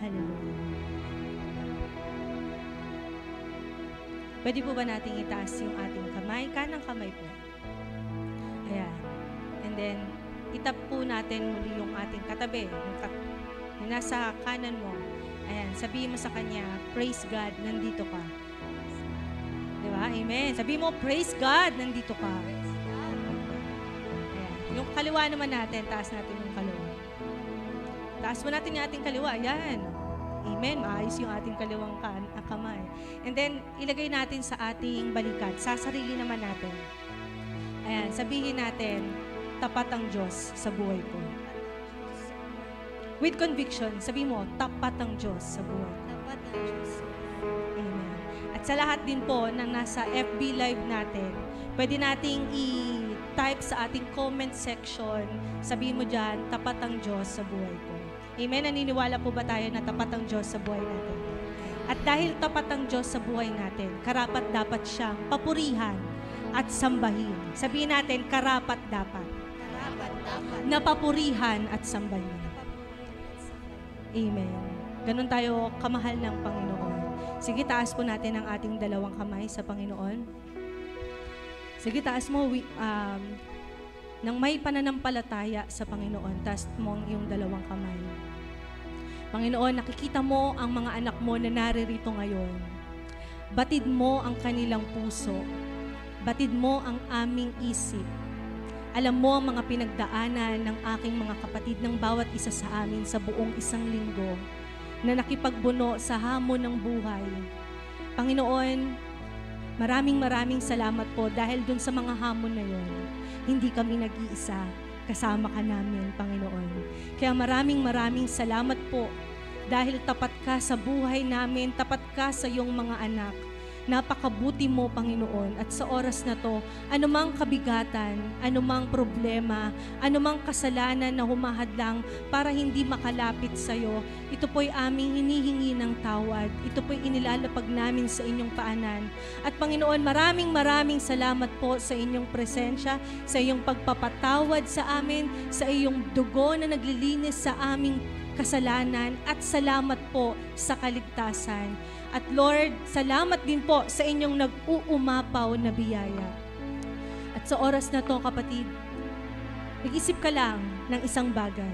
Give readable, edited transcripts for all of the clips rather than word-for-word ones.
Hallelujah. Pwede po ba nating itaas yung ating kamay? Kanang kamay po. Ayan. And then, itap po natin muli yung ating katabi. Yung nasa kanan mo. Ayan. Sabihin mo sa kanya, praise God, nandito ka. Diba? Amen. Sabihin mo, praise God, nandito ka. Ayan. Yung kaliwa naman natin, taas natin yung kaliwa. Taas mo natin yung ating kaliwa. Ayan. Amen. Maayos yung ating kaliwang kamay. And then, ilagay natin sa ating balikat. Sa sarili naman natin. Ayan. Sabihin natin, tapat ang Diyos sa buhay ko. With conviction, sabihin mo, tapat ang Diyos sa buhay. Tapat ang Diyos. Amen. At sa lahat din po ng nasa FB Live natin, pwede nating i-type sa ating comment section, sabihin mo dyan, tapat ang Diyos sa buhay ko. Amen. Naniniwala po ba tayo na tapat ang Diyos sa buhay natin? At dahil tapat ang Diyos sa buhay natin, karapat dapat siyang papurihan at sambahin. Sabihin natin, karapat dapat. Karapat dapat. Napapurihan at sambahin. Amen. Ganon tayo kamahal ng Panginoon. Sige, taas po natin ang ating dalawang kamay sa Panginoon. Sige, taas mo nang may pananampalataya sa Panginoon, taas mo ang iyong dalawang kamay. Panginoon, nakikita mo ang mga anak mo na naririto ngayon. Batid mo ang kanilang puso. Batid mo ang aming isip. Alam mo ang mga pinagdaanan ng aking mga kapatid ng bawat isa sa amin sa buong isang linggo na nakipagbuno sa hamon ng buhay. Panginoon, maraming salamat po dahil dun sa mga hamon na yon, hindi kami nag-iisa. Kasama ka namin, Panginoon. Kaya maraming salamat po dahil tapat ka sa buhay namin, tapat ka sa iyong mga anak. Napakabuti mo, Panginoon. At sa oras na to, anumang kabigatan, anumang problema, anumang kasalanan na humahadlang para hindi makalapit sa iyo, ito po'y aming hinihingi ng tawad. Ito po'y inilalapag namin sa inyong paanan. At Panginoon, maraming salamat po sa inyong presensya, sa iyong pagpapatawad sa amin, sa iyong dugo na naglilinis sa aming kasalanan, at salamat po sa kaligtasan. At Lord, salamat din po sa inyong nag-uumapaw na biyaya. At sa oras na to, kapatid, mag-isip ka lang ng isang bagay.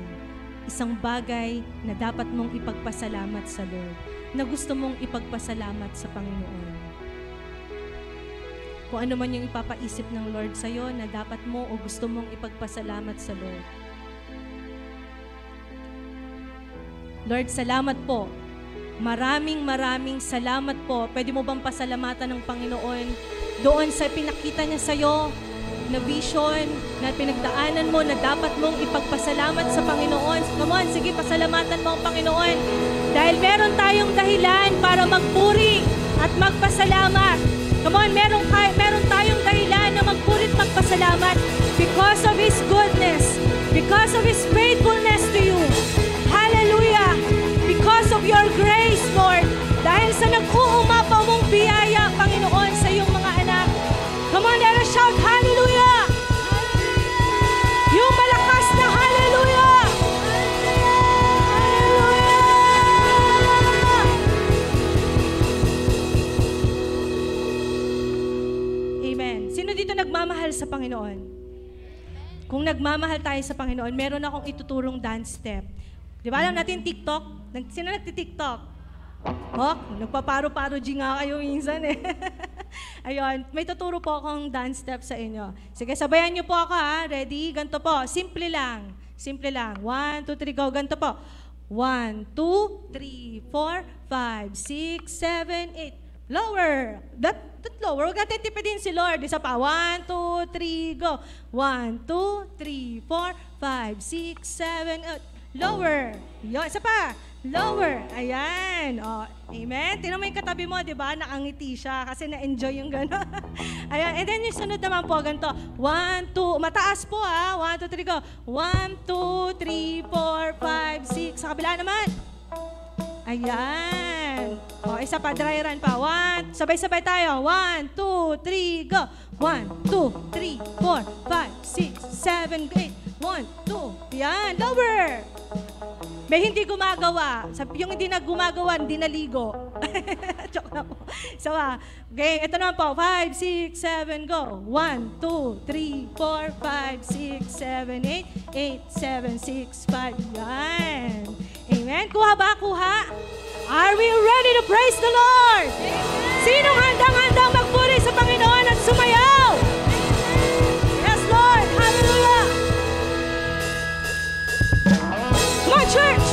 Isang bagay na dapat mong ipagpasalamat sa Lord, na gusto mong ipagpasalamat sa Panginoon. Kung ano man yung ipapaisip ng Lord sa'yo na dapat mo o gusto mong ipagpasalamat sa Lord. Lord, salamat po. Maraming salamat po. Pwede mo bang pasalamatan ng Panginoon doon sa pinakita niya sa'yo na vision, na pinagdaanan mo na dapat mong ipagpasalamat sa Panginoon. Come on, sige, pasalamatan mo ang Panginoon. Dahil meron tayong dahilan para magpuri at magpasalamat. Come on, meron tayong dahilan na magpuri at magpasalamat because of His goodness, because of His faithfulness to you. Hallelujah! Because of your grace, Lord. Dahil sa nag-uumapaw mong biyaya, Panginoon, sa iyong mga anak. Come on, let us shout, Hallelujah! Yung malakas na Hallelujah! Hallelujah! Amen. Sino dito nagmamahal sa Panginoon? Kung nagmamahal tayo sa Panginoon, meron akong ituturong dance step. Di ba alam natin TikTok? Sino nagti-TikTok? Oh, nagpaparo-paro nga kayo minsan eh. Ayun, may tuturo po akong dance step sa inyo. Sige, sabayan niyo po ako ha. Ready? Ganito po. Simple lang. Simple lang. 1, 2, 3, go. Ganito po. 1, 2, 3, 4, 5, 6, 7, 8. Lower. That lower. Huwag natin tipidin si Lord. Isa pa. 1, 2, 3, go. 1, 2, 3, 4, 5, 6, 7, 8. Lower. Yo, isa pa. Lower. Ayan. O, amen. Tingnan mo yung katabi mo, di ba? Nakangiti siya kasi na-enjoy yung gano'n. Ayan. And then yung sunod naman po, ganito. 1, 2. Mataas po ha. 1, 2, 3, go. 1, 2, 3, 4, 5, 6. Sa kabila naman. Ayan. O, isa pa. Dry run pa. 1. Sabay-sabay tayo. 1, 2, 3, go. 1, 2, 3, 4, 5, 6, 7, 8. 1, 2. Yan. Lower. May hindi gumagawa. Yung hindi na gumagawa, hindi naligo. Joke lang po. So, okay, ito naman po. 5, 6, 7, go. 1, 2, 3, 4, 5, 6, 7, 8, 8, 7, 6, 5. Yan. Amen. Kuha ba? Kuha? Are we ready to praise the Lord? Sinong handang-handang magpuri sa Panginoon at sumayaw? Yes, Lord. Hallelujah. Come on, church.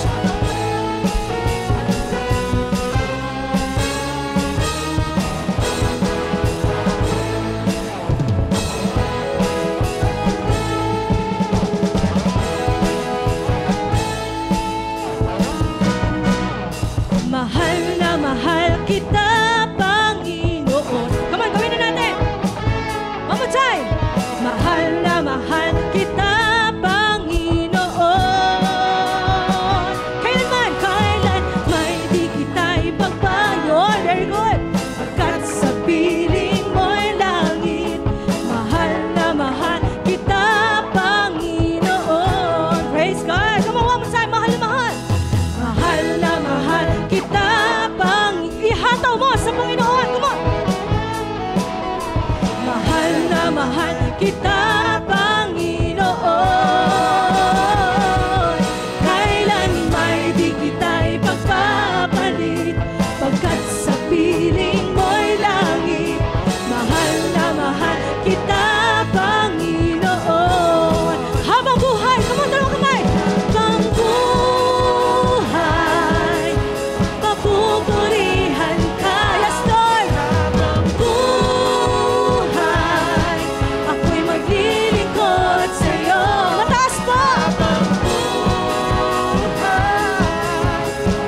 Mahal na mahal kita, Panginoon. Come on, gawin na natin. One more time. Mahal na mahal kita, Panginoon. Kailanman, kailan may di kita ipagpayon. Very good. Pagkat sa piling mo'y langit, mahal na mahal kita, Panginoon. Praise God. Come on, one more time. Mahal na mahal. Mahal na mahal kita, ihataw mo sa Panginoon. Come on. Mahal na mahal kita, Panginoon. Kailan may di kita ipagpapalit, pagkat sa piling mo'y langit. Mahal na mahal kita, Panginoon. Habang buhay, come on, dalawang kamay. Habang buhay, papupurihan ka. Yes, Lord. Habang buhay, ako'y maglilingkod sa'yo. Mataas pa. Habang buhay,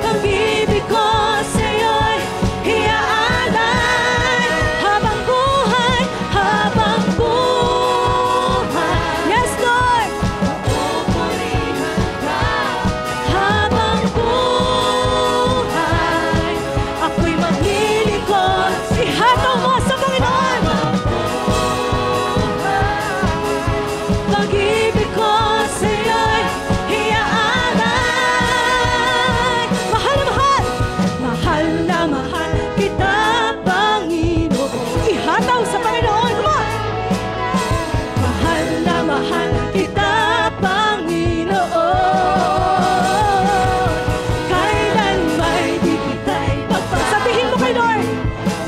pag-ibig ko sa'yo'y iaalay. Habang buhay, habang buhay. Yes, Lord. Papupurihan ka. Habang buhay, ako'y maglilingkod. Ihataw mo sa Panginoon. Pag-ibig ko sa'yo'y iaalay. Mahal na mahal. Mahal na mahal kita, Panginoon. Ihataw sa Panginoon. Come on. Mahal na mahal kita, Panginoon. Kailan may di kita ipagpapalit. Sabihin mo kay Lord.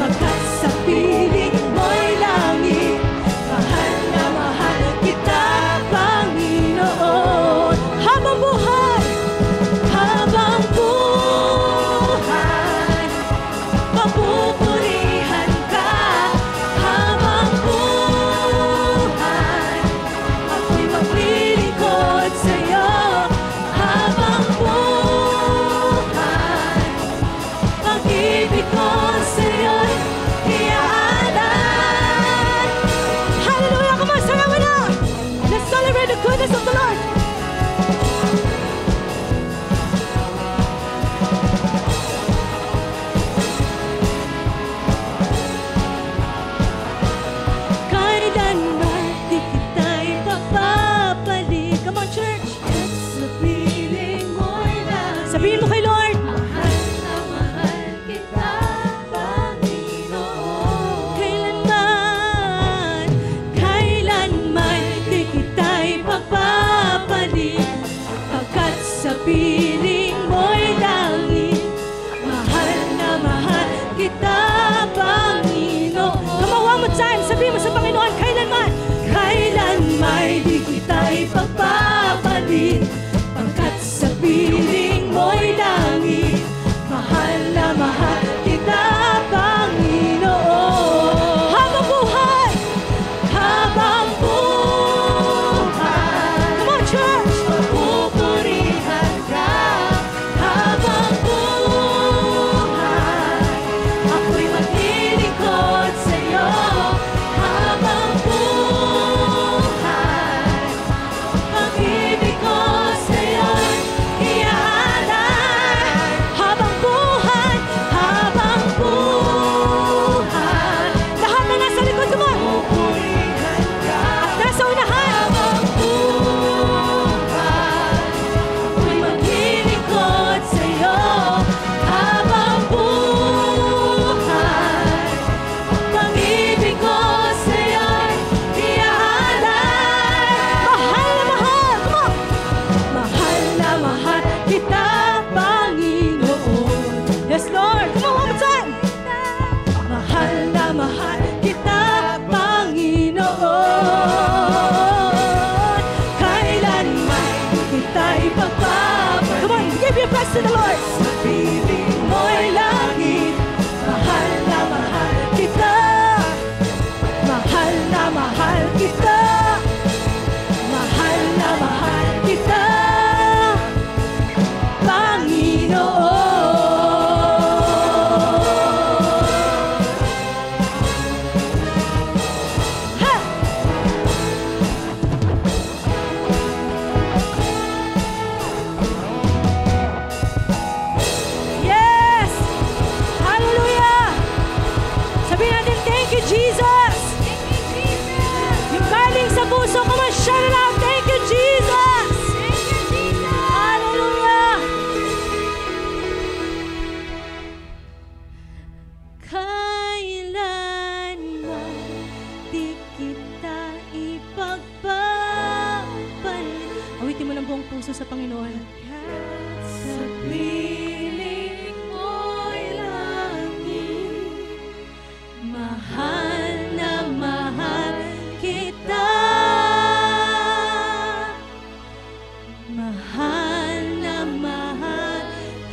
Pagkat sa piling mo'y langit, mahal na mahal kita, Panginoon. Habang buhay, papupurihan ka. Habang buhay, ako'y maglilingkod sa'yo. Habang buhay, pag-ibig ko sa'yo'y iaalay. Hallelujah! Come on, sayawan na! Let's celebrate the goodness of the Lord! Kailanman di kita ipapapalit. Come on, church! Sa piling mo'y langit. Sabihin mo kay Lord. Mahal na mahal kita, Panginoon. Kailanman di kita ipapapalit, pagkat sa piling mo'y langit. Mahal na mahal kita, Panginoon. Come on, one more time. Sabihin mo sa Panginoon, kailanman di kita ipagpapalit, pagkat sa piling mo'y langit. Mahal na mahal kita, Panginoon. Habang buhay, habang buhay. Come on, church. Papupurihan ka. ipagpapalit. Come on, give your best to the Lord. Sa piling mo'y langit, mahal na mahal kita. Mahal na mahal kita. Mahal na mahal kita, Panginoon. Ha! Yes! Hallelujah! Sabihin natin, thank you, Jesus! Thank you, Jesus. Yung galing sa puso ko, shout it out, thank you, Jesus! Thank you, Jesus. Hallelujah! Kailanman di kita ipagpapalit. Awitin mo ng buong puso sa Panginoon. Sa piling mo'y langit, mahal na mahal kita. Mahal na mahal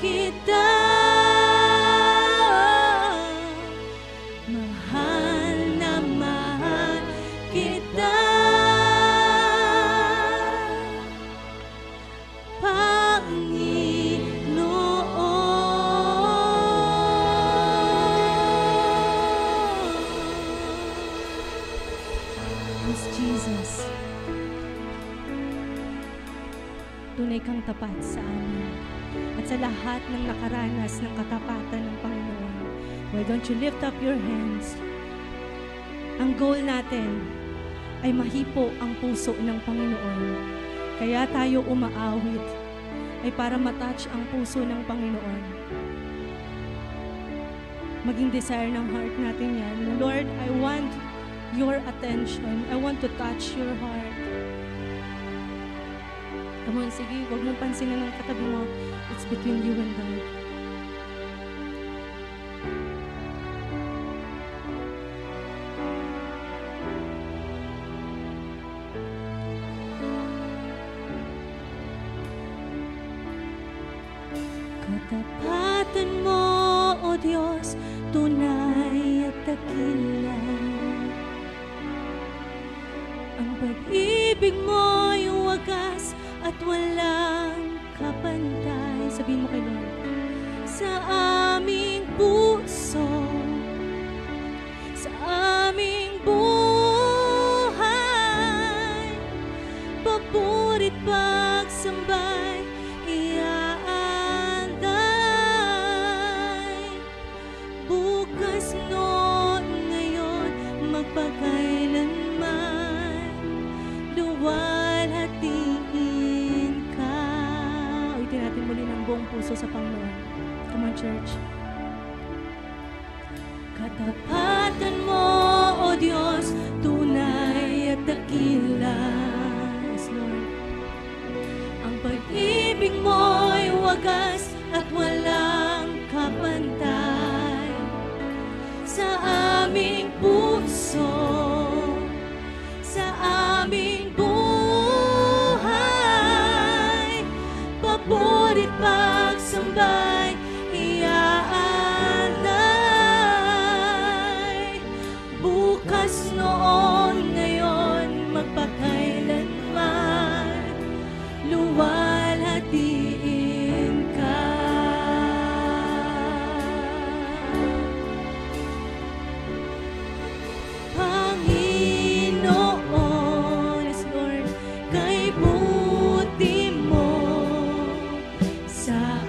kita. Mahal na mahal kita. Yes, Jesus. Tunay kang tapat sa amin at sa lahat ng nakaranas ng katapatan ng Panginoon. Why don't you lift up your hands? Ang goal natin ay mahipo ang puso ng Panginoon. Kaya tayo umaawit ay para matouch ang puso ng Panginoon. Maging desire ng heart natin yan. Lord, I want your attention. I want to touch your heart. Come on, sige, huwag mong pansinin ng katabi mo. It's between you and God. Katapatan mo, O Diyos, tunay at dakila. Ang pag-ibig mo'y wagas at walang kapantay. Sabihin mo kay Lord. Sa aming puso, sa aming buhay, papurit pagsambay, iaalay. Bukas noon ngayon, magpakailanman, luwalhatiin ka. Ulitin natin muli ng buong puso sa Panginoon. Come on, church. Katapatan mo, O Diyos, tunay at dakila. Yes, Lord. Ang pag-ibig mo'y wagas at walang kapantay. Sa aming puso, sa aming buhay, papurit pagsambay, iaalay. Bukas noon ngayon, magpakailanman, luwalhatiin ka. Panginoon, yes Lord, kay buti mo sa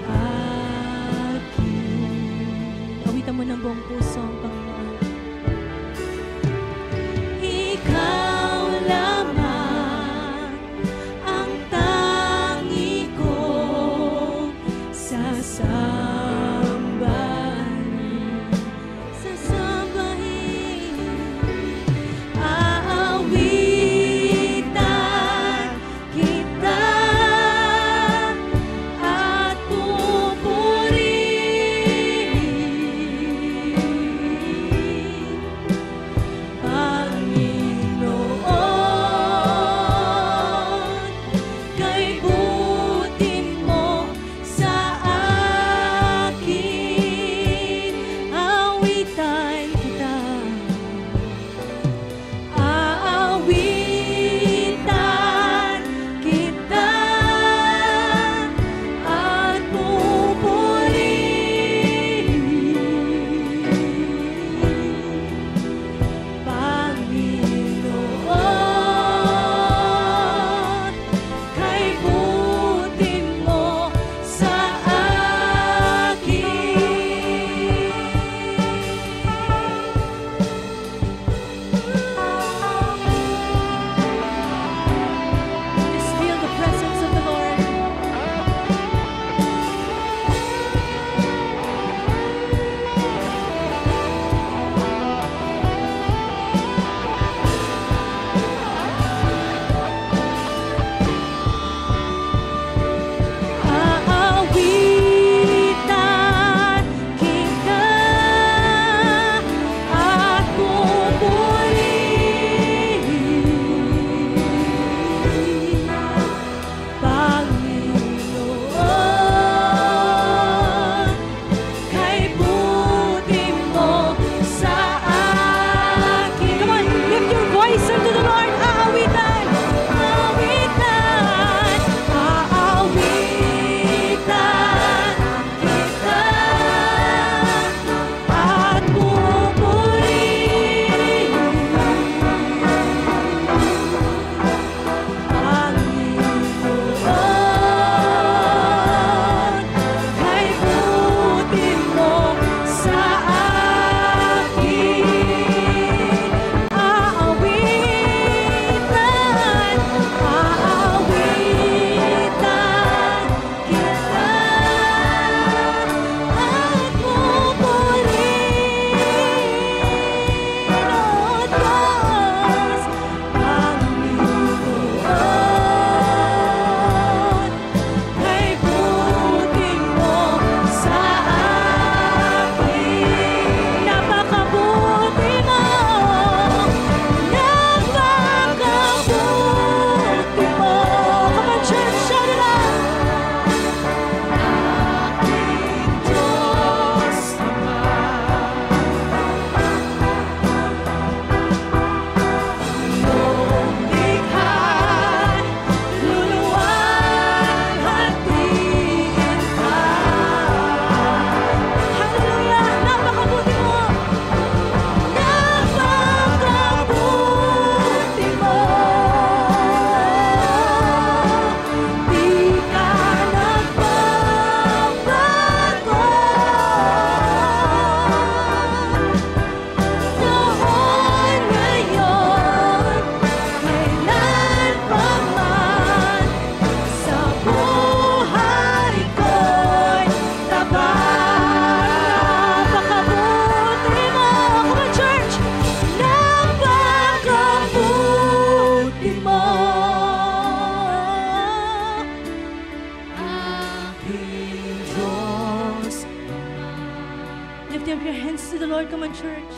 Lift up your hands to the Lord. Come on, church.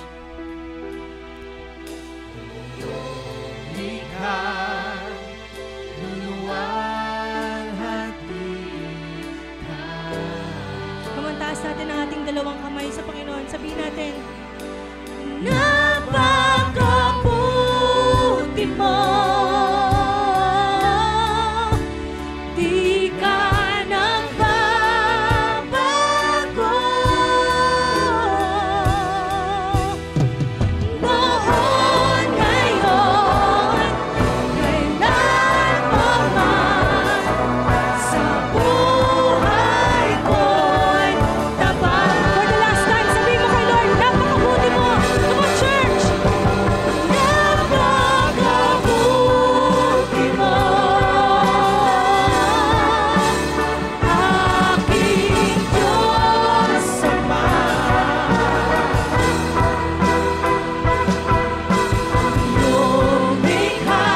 Come on, taas natin ang ating dalawang kamay sa Panginoon. Sabihin natin, napakabuti mo. Di ka nagbabago. Noon, ngayon, kailanman, sa buhay ko'y tapat. For the last time, sabihin mo kay Lord, napakabuti mo. Come on, church! Napakabuti mo. Aking Diyos Ama. Lumikha,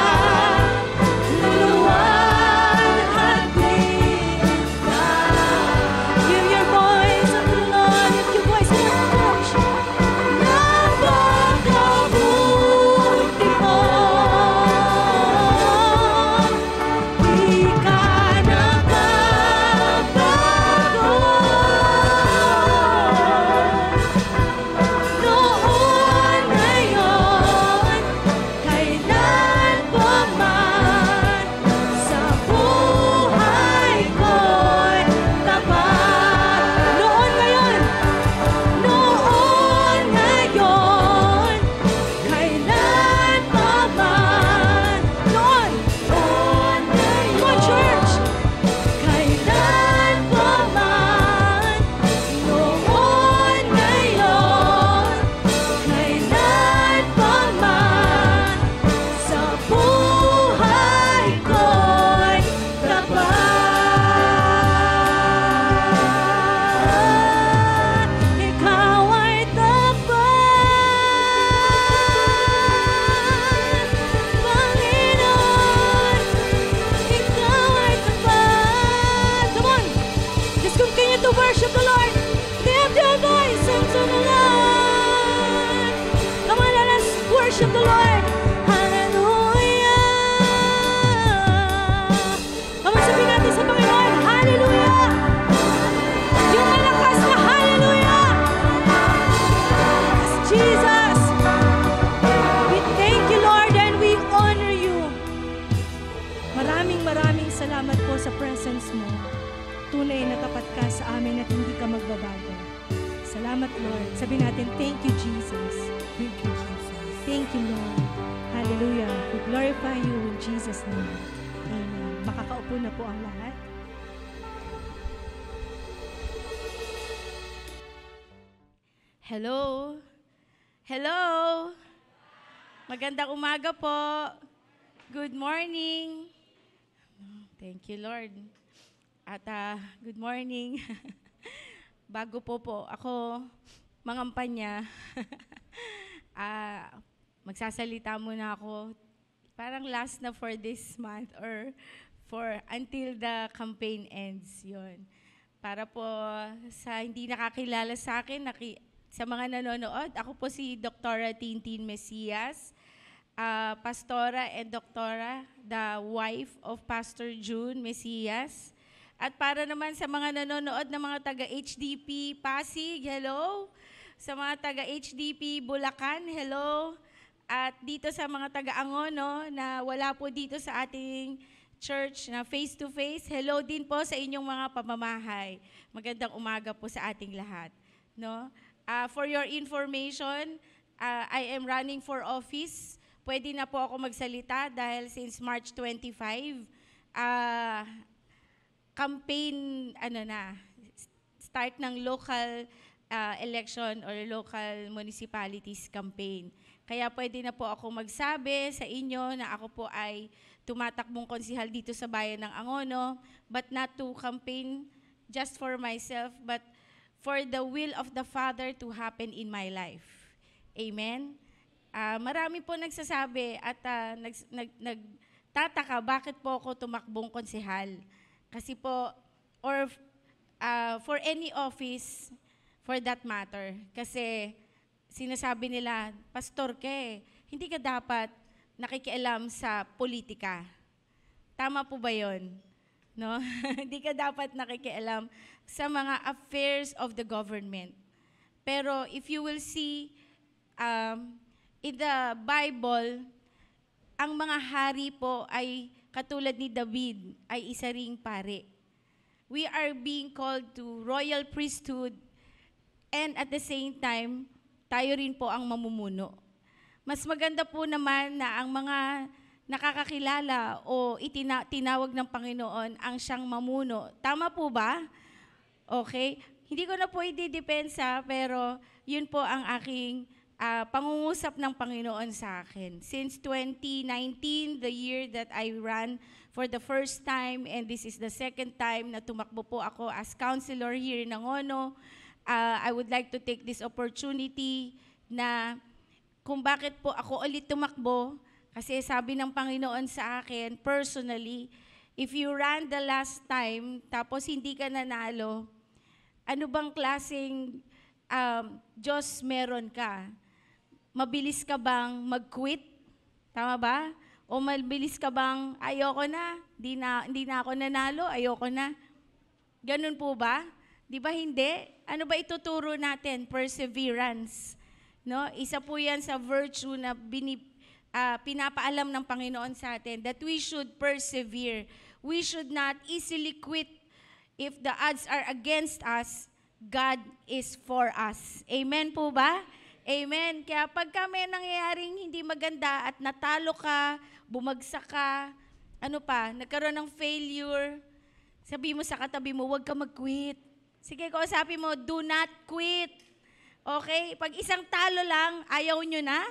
luwalhati ka. Give your voice unto the Lord. Lift your voice in your church. Napakabuti mo. Di ka nagbabago. Noon, ngayon, kailanman, sa buhay ko'y tapat. Noon, ngayon, kailanman, noon. Come on, church! Kailanman, noon, ngayon, kailanman, sa buhay ko'y tapat. Ikaw ay tapat, Panginoon. Ikaw ay tapat. Come on, just continue to worship the Lord. Lift your voice unto the Lord. Come on, let us worship the Lord. Hallelujah. Come on, sabihin natin sa Panginoon, Hallelujah. Yung malakas na Hallelujah. Yes, Jesus. We thank you, Lord, and we honor you. Maraming salamat po sa presence mo. Tunay na tapat ka sa amin at hindi ka magbabago. Salamat, Lord. Sabi natin, thank you, Jesus. Thank you, Jesus. Thank you, Lord. Hallelujah. We glorify you in Jesus' name. Amen. Makakaupo na po ang lahat. Hello? Hello? Magandang umaga po. Good morning. Thank you, Lord. At good morning. Bago po ako mangampanya, magsasalita muna ako. Parang last na for this month or for until the campaign ends. Yun. Para po sa hindi nakakilala sa akin, sa mga nanonood, ako po si Dr. Tintin Mesias, Pastora and Doktora, the wife of Pastor June Mesias. At para naman sa mga nanonood ng mga taga-HDP Pasig, hello. Sa mga taga-HDP Bulacan, hello. At dito sa mga taga-Angono na wala po dito sa ating church na face-to-face, hello din po sa inyong mga pamamahay. Magandang umaga po sa ating lahat. No? For your information, I am running for office. Pwede na po ako magsalita dahil since March 25, campaign, start ng local election or local municipalities campaign. Kaya pwede na po ako magsabi sa inyo na ako po ay tumatakbong konsihal dito sa bayan ng Angono, but not to campaign just for myself, but for the will of the Father to happen in my life. Amen? Marami po nagsasabi at nagtataka bakit po ako tumakbong konsihal. Kasi po, or for any office, for that matter. Kasi sinasabi nila, pastor ka hindi ka dapat nakikialam sa politika. Tama po ba yun? No? Hindi ka dapat nakikialam sa mga affairs of the government. Pero if you will see in the Bible, ang mga hari po ay katulad ni David, ay isa ring pare. We are being called to royal priesthood and at the same time, tayo rin po ang mamumuno. Mas maganda po naman na ang mga nakakakilala o tinawag ng Panginoon ang siyang mamuno. Tama po ba? Okay? Hindi ko na po ididepensa, pero yun po ang aking pangungusap ng Panginoon sa akin. Since 2019, the year that I ran for the first time, and this is the second time na tumakbo po ako as counselor here in Angono, I would like to take this opportunity na kung bakit po ako ulit tumakbo, kasi sabi ng Panginoon sa akin, personally, if you ran the last time, tapos hindi ka nanalo, ano bang klaseng Diyos meron ka? Mabilis ka bang mag-quit? Tama ba? O mabilis ka bang, ayoko na, hindi na ako nanalo, ayoko na. Ganun po ba? Di ba hindi? Ano ba ituturo natin? Perseverance. No? Isa po yan sa virtue na pinapaalam ng Panginoon sa atin, that we should persevere. We should not easily quit. If the odds are against us, God is for us. Amen po ba? Amen. Kaya pagka may nangyayaring hindi maganda at natalo ka, bumagsak ka, nagkaroon ng failure, sabi mo sa katabi mo, huwag ka mag-quit. Sige, kausapin mo, do not quit. Okay? Pag isang talo lang, ayaw nyo na?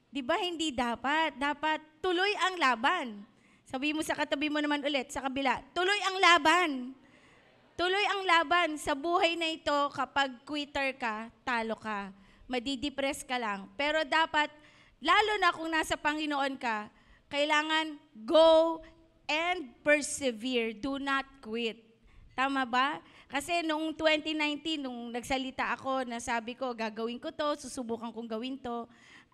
Di ba hindi dapat? Dapat tuloy ang laban. Sabi mo sa katabi mo naman ulit, sa kabila, tuloy ang laban. Tuloy ang laban. Sa buhay na ito, kapag quitter ka, talo ka. Madidepress ka lang. Pero dapat, lalo na kung nasa Panginoon ka, kailangan go and persevere. Do not quit. Tama ba? Kasi noong 2019, nung nagsalita ako, nasabi ko, gagawin ko to, susubukan kong gawin to.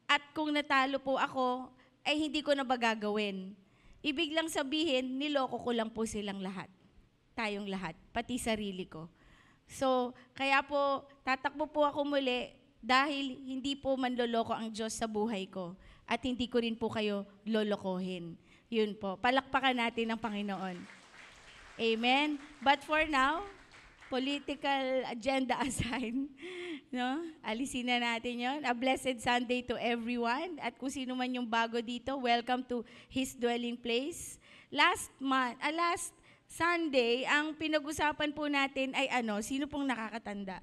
At kung natalo po ako, ay hindi ko na ba gagawin? Ibig lang sabihin, niloko ko lang po silang lahat. Tayong lahat, pati sarili ko. So, kaya po, tatakbo po ako muli dahil hindi po manloloko ang Diyos sa buhay ko. At hindi ko rin po kayo lolokohin. Yun po, palakpakan natin ang Panginoon. Amen? But for now, political agenda aside, no? Alisin na natin yon. A blessed Sunday to everyone. At kung sino man yung bago dito, welcome to His dwelling place. Last Sunday, ang pinag-usapan po natin ay sino pong nakakatanda?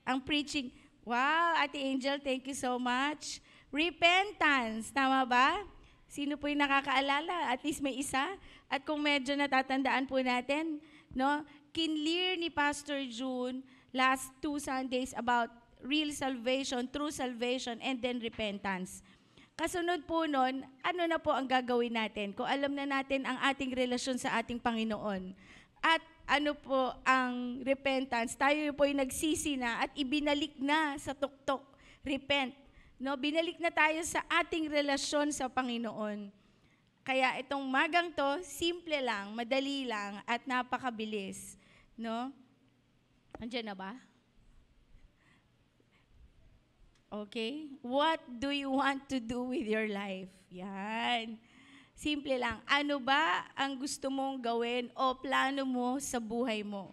Ang preaching, wow, Ate Angel, thank you so much. Repentance, tama ba? Sino po yung nakakaalala? At least may isa. At kung medyo natatandaan po natin, no? Kinlear ni Pastor June last 2 Sundays about real salvation, true salvation, and then repentance. Kasunod po nun, ano na po ang gagawin natin? Kung alam na natin ang ating relasyon sa ating Panginoon, at ano po ang repentance, tayo po yung nagsisi na at ibinalik na sa tuktok, repent. No, binalik na tayo sa ating relasyon sa Panginoon. Kaya itong magang to, simple lang, madali lang, at napakabilis. No? Andiyan na ba? Okay? What do you want to do with your life? Yan. Simple lang. Ano ba ang gusto mong gawin o plano mo sa buhay mo?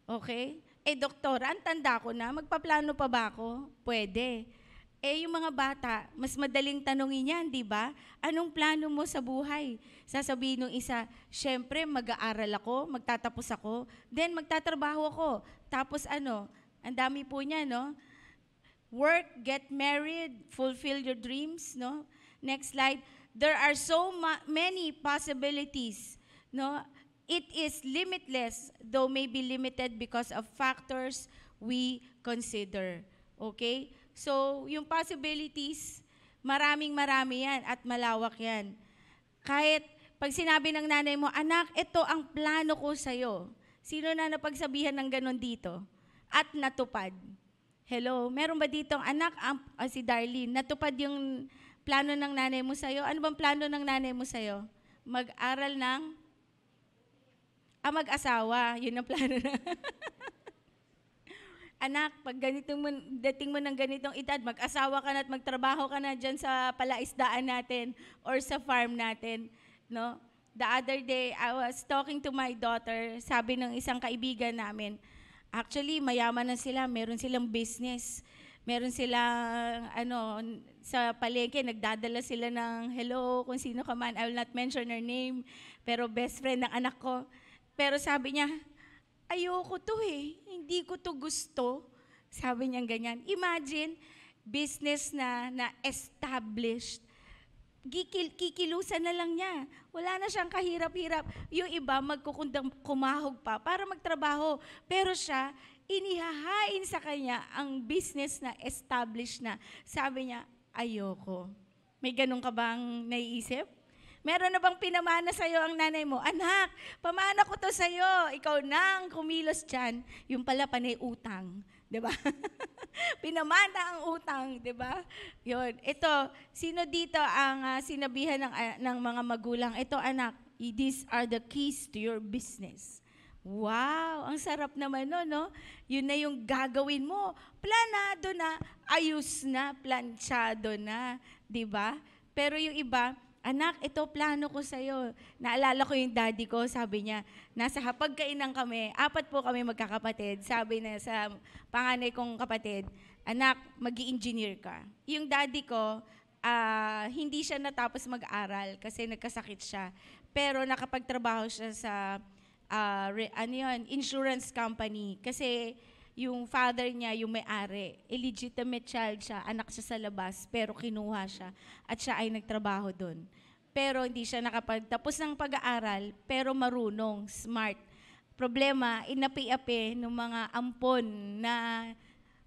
Okay? Doktor, ang tanda ko na, magpaplano pa ba ako? Pwede. Yung mga bata, mas madaling tanongin yan, di ba? Anong plano mo sa buhay? Sasabihin ng isa, syempre mag-aaral ako, magtatapos ako, then magtatrabaho ako. Tapos ang dami po niya, no? Work, get married, fulfill your dreams, no? Next slide. There are so many possibilities, no? It is limitless, though may be limited because of factors we consider. Okay? So, yung possibilities, maraming-marami yan at malawak yan. Kahit pag sinabi ng nanay mo, anak, ito ang plano ko sa'yo. Sino na napagsabihan ng ganon dito? At natupad. Hello, meron ba ditong anak, si Darlene, natupad yung plano ng nanay mo sa'yo? Ano bang plano ng nanay mo sa'yo? Mag-aral ng, mag-asawa. Yun ang plano na. Anak, pag dating mo ng ganitong edad, mag-asawa ka na at magtrabaho ka na dyan sa palaisdaan natin or sa farm natin. No? The other day, I was talking to my daughter, sabi ng isang kaibigan namin, actually, mayaman na sila, meron silang business. Meron silang, sa palengke, nagdadala sila ng hello, kung sino ka man, I will not mention her name, pero best friend ng anak ko. Pero sabi niya, ayoko to hindi ko to gusto. Sabi niya ganyan. Imagine, business na established, kikilusan na lang niya. Wala na siyang kahirap-hirap. Yung iba, kumahog pa para magtrabaho. Pero siya, inihahain sa kanya ang business na established na. Sabi niya, ayoko. May ganun ka bang naiisip? Meron na bang pinamana sa'yo ang nanay mo? Anak, pamana ko to sa'yo. Ikaw nang kumilos dyan. Yung pala panay utang. Diba? Pinamana ang utang. Diba? Yun. Ito, sino dito ang sinabihan ng mga magulang? Ito anak, these are the keys to your business. Wow, ang sarap naman no, no? Yun na yung gagawin mo. Planado na, ayos na, planchado na, 'di ba? Pero yung iba, anak, ito plano ko sa'yo. Naalala ko yung daddy ko, sabi niya, nasa hapagkainan kami, 4 po kami magkakapatid. Sabi na sa panganay kong kapatid, anak, mag-i-engineer ka. Yung daddy ko, hindi siya natapos mag-aral kasi nagkasakit siya. Pero nakapagtrabaho siya sa insurance company. Kasi yung father niya, yung may-ari, illegitimate child siya, anak siya sa labas, pero kinuha siya at siya ay nagtrabaho doon. Pero hindi siya nakapagtapos ng pag-aaral, pero marunong, smart. Problema, inapi-api ng mga ampon na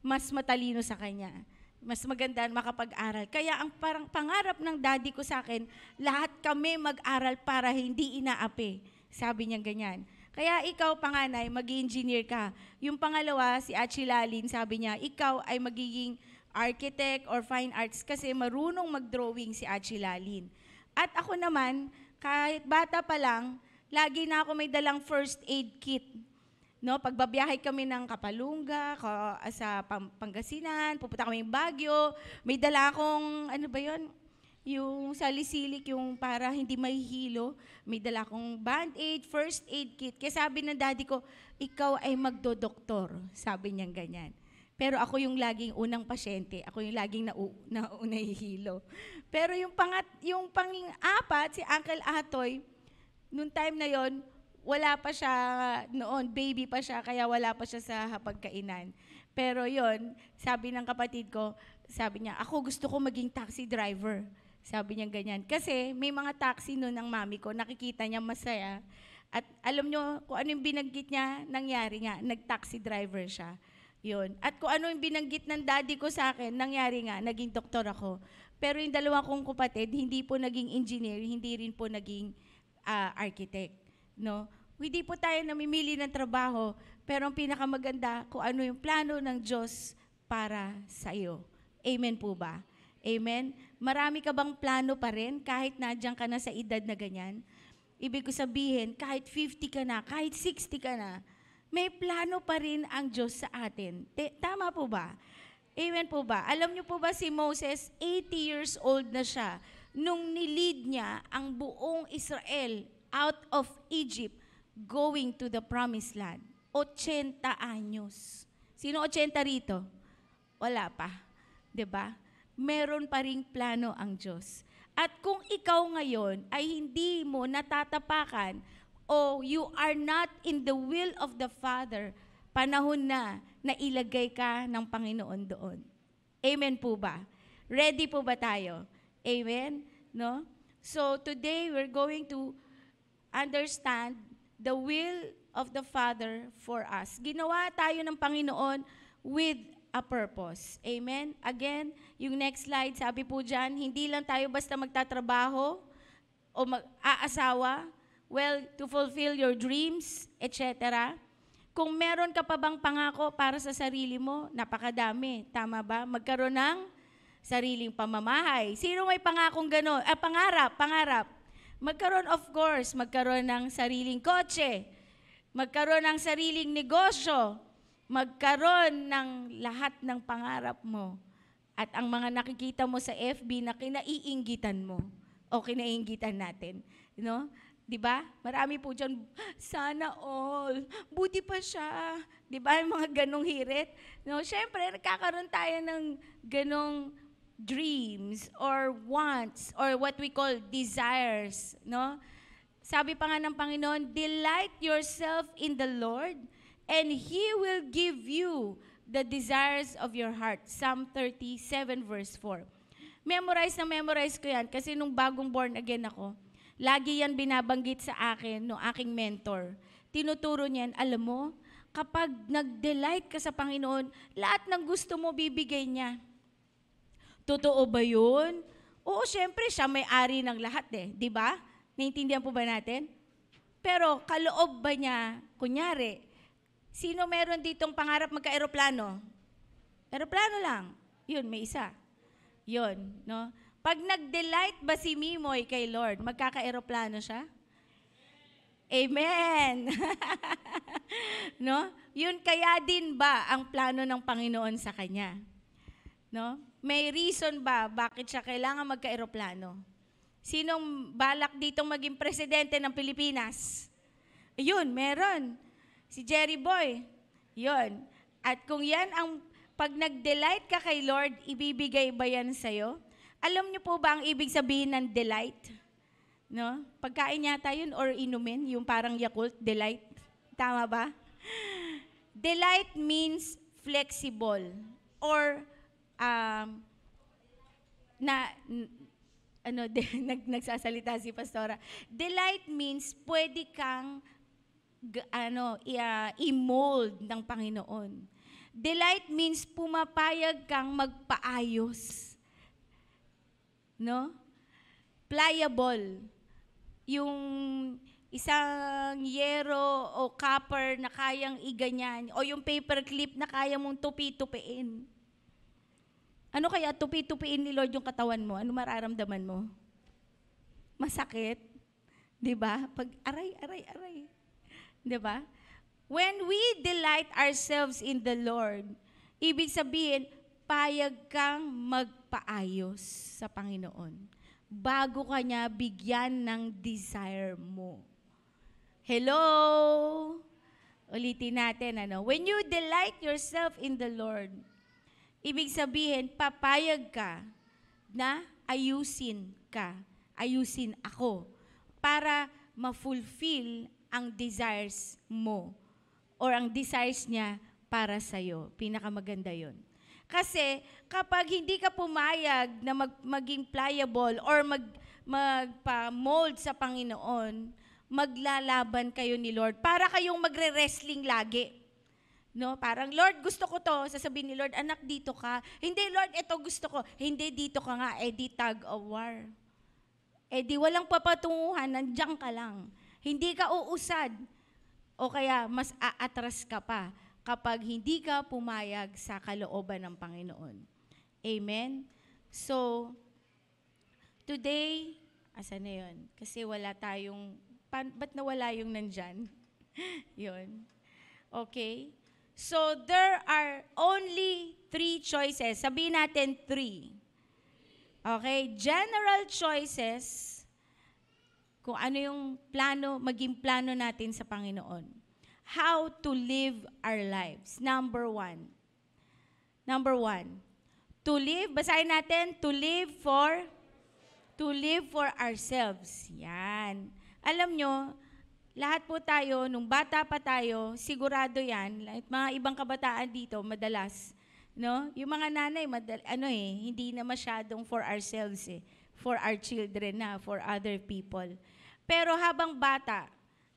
mas matalino sa kanya. Mas maganda makapag-aral. Kaya ang parang pangarap ng daddy ko sa akin, lahat kami mag-aral para hindi inaapi. Sabi niya ganyan. Kaya ikaw, panganay, mag-engineer ka. Yung pangalawa, si Achilalin, sabi niya, ikaw ay magiging architect or fine arts kasi marunong mag-drawing si Achilalin. At ako naman, kahit bata pa lang, lagi na ako may dalang first aid kit. No, pagbabiyahe kami ng Kapalunga, sa Pangasinan, pupunta kami ng Baguio, may dala akong, yung salisilik, yung para hindi mahihilo, may dala akong band-aid, first aid kit. Kaya sabi ng daddy ko, ikaw ay magdodoktor. Sabi niyang ganyan. Pero ako yung laging unang pasyente, ako yung laging nahihilo. Pero yung pang-apat, si Uncle Atoy, noong time na yon, wala pa siya noon, baby pa siya, kaya wala pa siya sa hapagkainan. Pero yon, sabi ng kapatid ko, sabi niya, ako gusto ko maging taxi driver. Sabi niya ganyan. Kasi may mga taxi noon ng mami ko, nakikita niya masaya. At alam niyo kung ano yung binanggit niya, nangyari nga, nag-taxi driver siya. Yun. At kung ano yung binanggit ng daddy ko sa akin, nangyari nga, naging doktor ako. Pero yung dalawa kong kapatid, hindi po naging engineer, hindi rin po naging architect. No? Hindi po tayo namimili ng trabaho, pero ang pinakamaganda, kung ano yung plano ng Diyos para sa iyo. Amen po ba? Amen? Marami ka bang plano pa rin kahit nadyan ka na sa edad na ganyan? Ibig ko sabihin, kahit 50 ka na, kahit 60 ka na, may plano pa rin ang Diyos sa atin. Tama po ba? Amen po ba? Alam niyo po ba si Moses, 80 years old na siya, nung nilid niya ang buong Israel out of Egypt, going to the promised land. 80 anyos. Sino 80 rito? Wala pa. 'Di ba? Meron pa ring plano ang Diyos. At kung ikaw ngayon ay hindi mo natatapakan o you are not in the will of the Father, panahon na ilagay ka ng Panginoon doon. Amen po ba? Ready po ba tayo? Amen? No? So today we're going to understand the will of the Father for us. Ginawa tayo ng Panginoon with a purpose. Amen? Again, yung next slide, sabi po dyan, hindi lang tayo basta magtatrabaho o aasawa, well, to fulfill your dreams, etc. kung meron ka pa bang pangako para sa sarili mo, napakadami. Tama ba? Magkaroon ng sariling pamamahay. Sino may pangakong gano'n? Pangarap. Magkaroon, of course, magkaroon ng sariling kotse, magkaroon ng sariling negosyo, magkaroon ng lahat ng pangarap mo. At ang mga nakikita mo sa FB na kinaiinggitan mo o kinaiinggitan natin. You know? Diba? Marami po dyan, sana all, buti pa siya. Diba? Yung mga ganong hirit. No? Siyempre, nagkakaroon tayo ng ganong dreams or wants or what we call desires. No? Sabi pa nga ng Panginoon, delight yourself in the Lord and He will give you the desires of your heart. Psalm 37 verse 4. Memorize ko yan kasi nung bagong born again ako, lagi yan binabanggit sa akin no aking mentor. Tinuturo niyan, alam mo, kapag nag-delight ka sa Panginoon, lahat ng gusto mo bibigay niya. Totoo ba yun? Oo, syempre, siya may-ari ng lahat di ba? Naintindihan po ba natin? Pero kaloob ba niya, kunyari, sino meron ditong pangarap magka-aeroplano? Aeroplano lang. Yun, may isa. Yun, no? Pag nag-delight ba si Mimoy kay Lord, magkaka-aeroplano siya? Amen! No? Yun kaya din ba ang plano ng Panginoon sa kanya? No? May reason ba bakit siya kailangan magka-aeroplano? Sinong balak ditong maging presidente ng Pilipinas? Yun, meron. Si Jerry Boy. Yun. At kung yan ang pag nag-delight ka kay Lord, ibibigay ba yan sa'yo? Alam niyo po ba ang ibig sabihin ng delight? No? Pagkain yata yun or inumin, yung parang Yakult, delight. Tama ba? Delight means flexible or nagsasalita si Pastora. Delight means pwede kang i-mold ng Panginoon. Delight means pumapayag kang magpaayos. No? Pliable. Yung isang yero o copper na kayang iganyan o yung paperclip na kaya mong tupi-tupiin. Ano kaya tupi-tupiin ni Lord yung katawan mo? Ano mararamdaman mo? Masakit. 'Di ba? Pag aray. 'Di ba? When we delight ourselves in the Lord, ibig sabihin, payag kang magpaayos sa Panginoon bago ka niya bigyan ng desire mo. Hello? Ulitin natin, When you delight yourself in the Lord, ibig sabihin, papayag ka na ayusin ako para ma-fulfill ang desires mo or ang desires niya para sa'yo. Pinakamaganda yon. Kasi kapag hindi ka pumayag na maging pliable or magpa-mold sa Panginoon, maglalaban kayo ni Lord. Para kayong magre-wrestling lagi. No? Parang, Lord, gusto ko to. Sasabihin ni Lord, anak, dito ka. Hindi, Lord, ito gusto ko. Hindi, dito ka nga. Di tag of war. Di walang papatunguhan, nandiyan ka lang. Hindi ka uusad. O kaya, mas aatras ka pa kapag hindi ka pumayag sa kalooban ng Panginoon. Amen? So, today, asan na yun? Kasi wala tayong, ba't nawala yung nandyan? Yun. Okay? So, there are only 3 choices. Sabihin natin 3. Okay? General choices, kung ano yung maging plano natin sa Panginoon. How to live our lives. Number 1. To live, basahin natin, to live for ourselves. Yan. Alam nyo, lahat po tayo, nung bata pa tayo, sigurado yan, mga ibang kabataan dito, madalas, no? Yung mga nanay, hindi na masyadong for ourselves for our children for other people. Pero habang bata,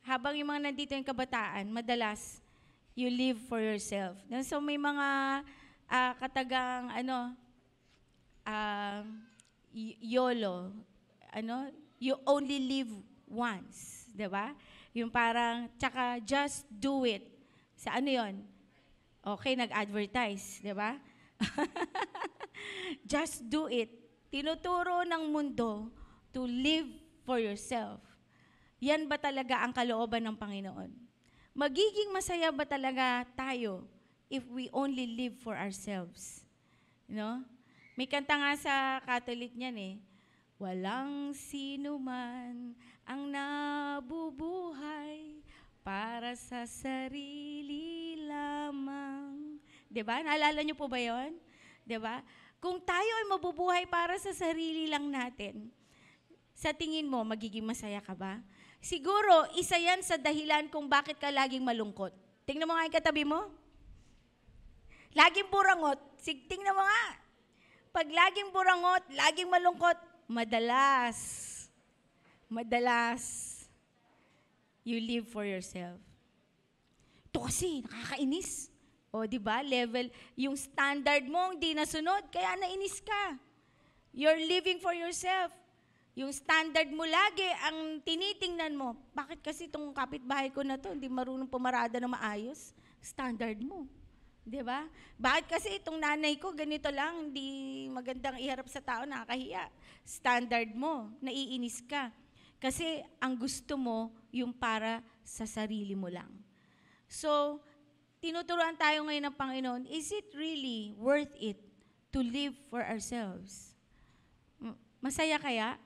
habang yung mga nandito yung kabataan, madalas, you live for yourself. So may mga katagang, YOLO. You only live once. Diba? Yung parang, tsaka just do it. Sa ano yon? Okay, nag-advertise, di ba? Just do it. Tinuturo ng mundo to live for yourself. Yan ba talaga ang kalooban ng Panginoon? Magiging masaya ba talaga tayo if we only live for ourselves? No? May kanta nga sa Catholic niyan eh, walang sino man ang nabubuhay para sa sarili lamang. 'Di ba? Naalala niyo po ba 'yon? 'Di ba? Kung tayo ay mabubuhay para sa sarili lang natin, sa tingin mo magiging masaya ka ba? Siguro isa 'yan sa dahilan kung bakit ka laging malungkot. Tingnan mo nga yung katabi mo. Laging burangot. Tingnan mo nga. Pag laging burangot, laging malungkot, madalas, you live for yourself. Ito kasi, nakakainis. O, di ba? Level, yung standard mo, hindi nasunod, kaya nainis ka. You're living for yourself. Yung standard mo lagi, ang tinitingnan mo, bakit kasi itong kapitbahay ko na to, hindi marunong pumarada na maayos? Standard mo. Di ba? Bakit kasi itong nanay ko, ganito lang, hindi magandang iharap sa tao, nakakahiya. Standard mo, naiinis ka. Kasi ang gusto mo, yung para sa sarili mo lang. So, tinuturuan tayo ngayon ng Panginoon, is it really worth it to live for ourselves? Masaya kaya?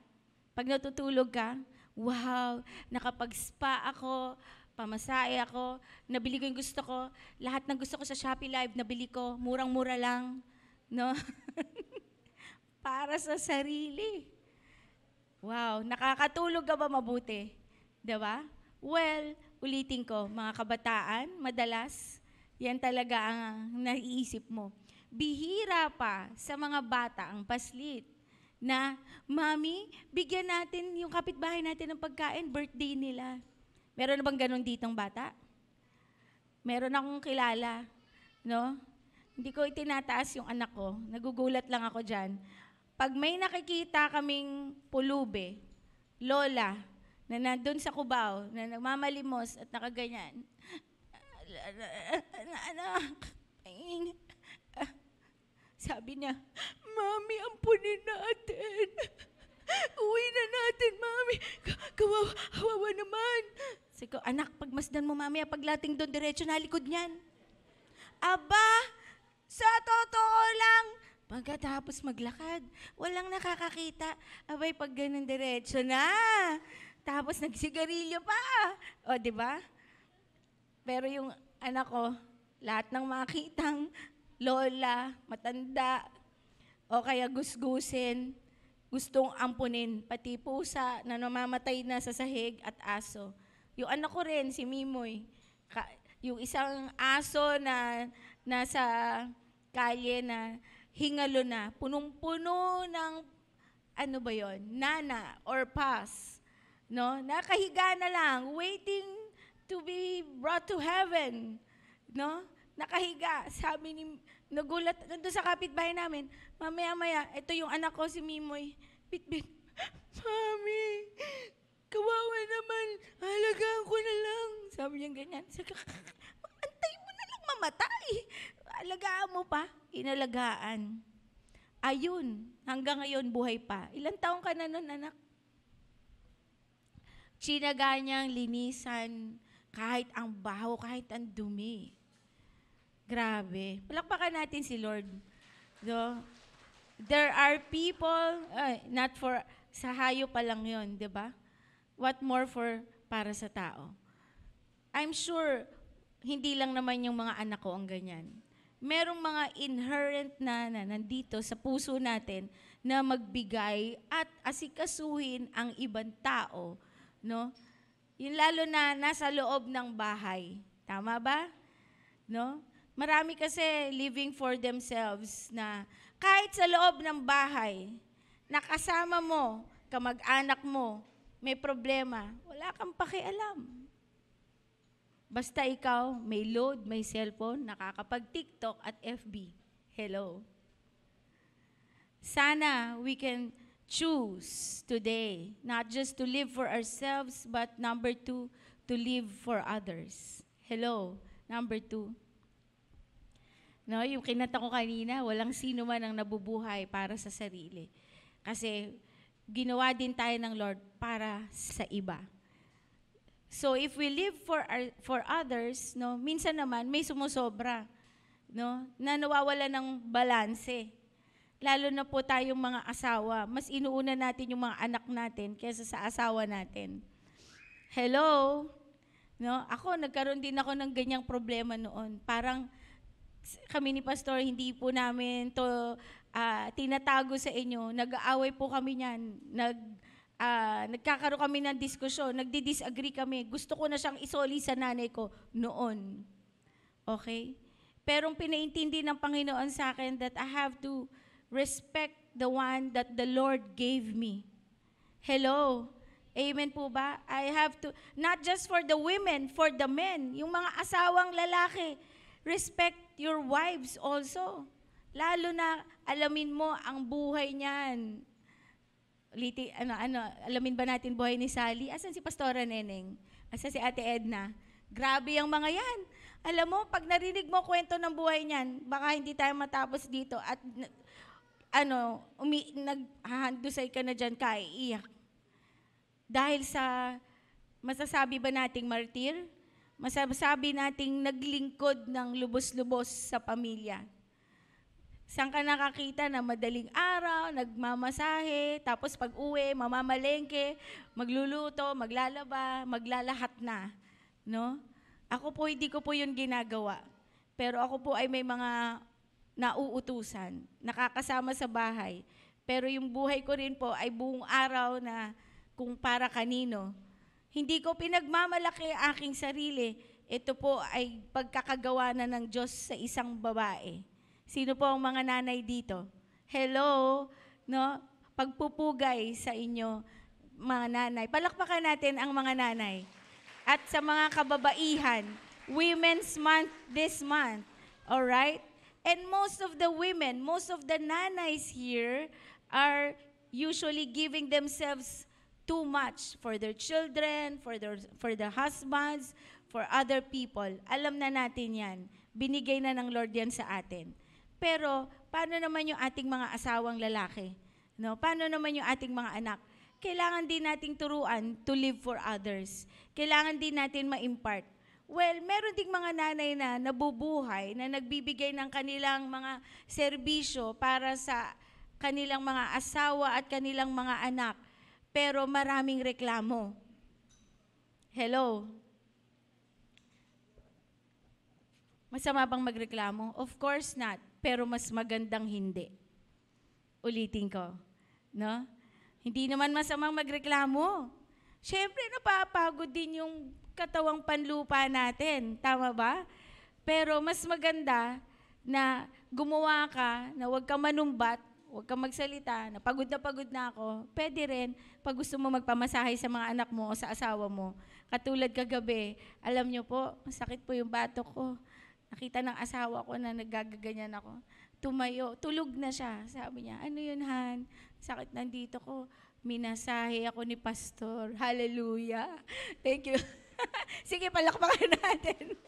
Pag natutulog ka, wow, nakapag-spa ako, pamasahe ako, nabili ko yung gusto ko, lahat ng gusto ko sa Shopee Live, nabili ko, murang-mura lang, no? Para sa sarili. Wow, nakakatulog ka ba mabuti? Diba? Well, ulitin ko, mga kabataan, madalas, yan talaga ang naiisip mo. Bihira pa sa mga bata ang paslit na, Mami, bigyan natin yung kapitbahay natin ng pagkain, birthday nila. Meron na bang ganun ditong bata? Meron akong kilala, no? Hindi ko itinataas yung anak ko. Nagugulat lang ako dyan. Pag may nakikita kaming pulube, lola, na nandun sa Cubao, na nagmamalimos at nakaganyan, anak, sabi niya, Mami, ampunin natin. Uwi na natin, Mami. Kawawa naman. Sabi ko, anak, pagmasdan mo mamaya, paglating doon, diretso na likod niyan. Aba, sa totoo lang, pagkatapos maglakad, walang nakakakita. Abay, pag ganun diretso na. Tapos nagsigarilyo pa. O, di ba? Pero yung anak ko, lahat ng makitang lola, matanda, o kaya gusgusin, gustong ampunin, pati pusa na namamatay na sa sahig at aso. Yung anak ko rin, si Mimoy, yung isang aso na nasa kalye na hingalo na, punong-puno ng, ano ba yon, nana or pas, no? Nakahiga na lang, waiting to be brought to heaven, no? Nakahiga, sabi ni, nagulat, nandun sa kapitbahay namin, mamaya-maya, ito yung anak ko, si Mimoy, bit-bit, Mami, kawawa naman, halagaan ko na lang. Sabi niya ganyan, antay mo na lang mamatay. Alagaan mo pa, inalagaan. Ayun, hanggang ngayon buhay pa. Ilang taong ka na nun, anak? Tsinaga niyang linisan, kahit ang baho, kahit ang dumi. Grabe. Palakpakan natin si Lord. So, there are people, not for, sa hayo pa lang yun, di ba? What more for para sa tao? I'm sure, hindi lang naman yung mga anak ko ang ganyan. Merong mga inherent na nandito sa puso natin na magbigay at asikasuhin ang ibang tao, no? Yun lalo na nasa loob ng bahay. Tama ba? No? Marami kasi living for themselves na kahit sa loob ng bahay, nakasama mo, kamag-anak mo, may problema, wala kang pakialam. Basta ikaw, may load, may cellphone, nakakapag-TikTok at FB. Hello. Sana we can choose today, not just to live for ourselves, but number 2, to live for others. Hello. Number 2. No, yung kinanta ko kanina, walang sino man ang nabubuhay para sa sarili. Kasi ginawa din tayo ng Lord para sa iba. So if we live for others, no, minsan naman may sumusobra, no, na nawawala ng balanse. Lalo na po tayong mga asawa, mas inuuna natin yung mga anak natin kaysa sa asawa natin. Hello? No, nagkaroon din ako ng ganyang problema noon. Parang kami ni Pastor, hindi po namin to tinatago sa inyo. Nag-aaway po kami niyan. Nagkakaroon kami ng diskusyon. Nagdi-disagree kami. Gusto ko na siyang isoli sa nanay ko noon. Okay? Pero pinaintindi ng Panginoon sa akin that I have to respect the one that the Lord gave me. Hello? Amen po ba? I have to, not just for the women, for the men, yung mga asawang lalaki, respect your wives also. Lalo na alamin mo ang buhay niyan. Alamin ba natin buhay ni Sally? Asan si Pastora Neneng? Asan si Ate Edna? Grabe ang mga yan. Alam mo, pag narinig mo kwento ng buhay niyan, baka hindi tayo matapos dito at naghahandusay ka na dyan, kaiiyak. Dahil sa masasabi ba nating martir? Masasabi nating naglingkod ng lubos-lubos sa pamilya. Saan ka nakakita na madaling araw, nagmamasahe, tapos pag uwi, mamamalengke, magluluto, maglalaba, maglalahat na. No? Ako po, hindi ko po yun ginagawa. Pero ako po ay may mga nauutusan, nakakasama sa bahay. Pero yung buhay ko rin po ay buong araw na kung para kanino. Hindi ko pinagmamalaki ang aking sarili. Ito po ay pagkakagawa na ng Diyos sa isang babae. Sino po ang mga nanay dito? Hello? No? Pagpupugay sa inyo, mga nanay. Palakpakan natin ang mga nanay. At sa mga kababaihan, Women's Month this month. Alright? And most of the women, most of the nanays here are usually giving themselves too much for their children, for the husbands, for other people. Alam na natin yan. Binigay na ng Lord yan sa atin. Pero, paano naman yung ating mga asawang lalaki? No? Paano naman yung ating mga anak? Kailangan din nating turuan to live for others. Kailangan din natin ma-impart. Well, meron ding mga nanay na nabubuhay, na nagbibigay ng kanilang mga serbisyo para sa kanilang mga asawa at kanilang mga anak. Pero maraming reklamo. Hello? Masama bang magreklamo? Of course not. Pero mas magandang hindi. Ulitin ko. No? Hindi naman masamang magreklamo. Siyempre, napapagod din yung katawang panlupa natin. Tama ba? Pero mas maganda na gumawa ka, na huwag ka manumbat, huwag kang magsalita, na pagod na ako. Pwede rin, pag gusto mo magpamasahe sa mga anak mo o sa asawa mo. Katulad kagabi, alam nyo po, masakit po yung batok ko. Nakita ng asawa ko na nagagaganyan ako. Tumayo, tulog na siya. Sabi niya, ano yun, Han? Sakit nandito ko. Minasahe ako ni Pastor. Hallelujah. Thank you. Sige, palakpakan natin.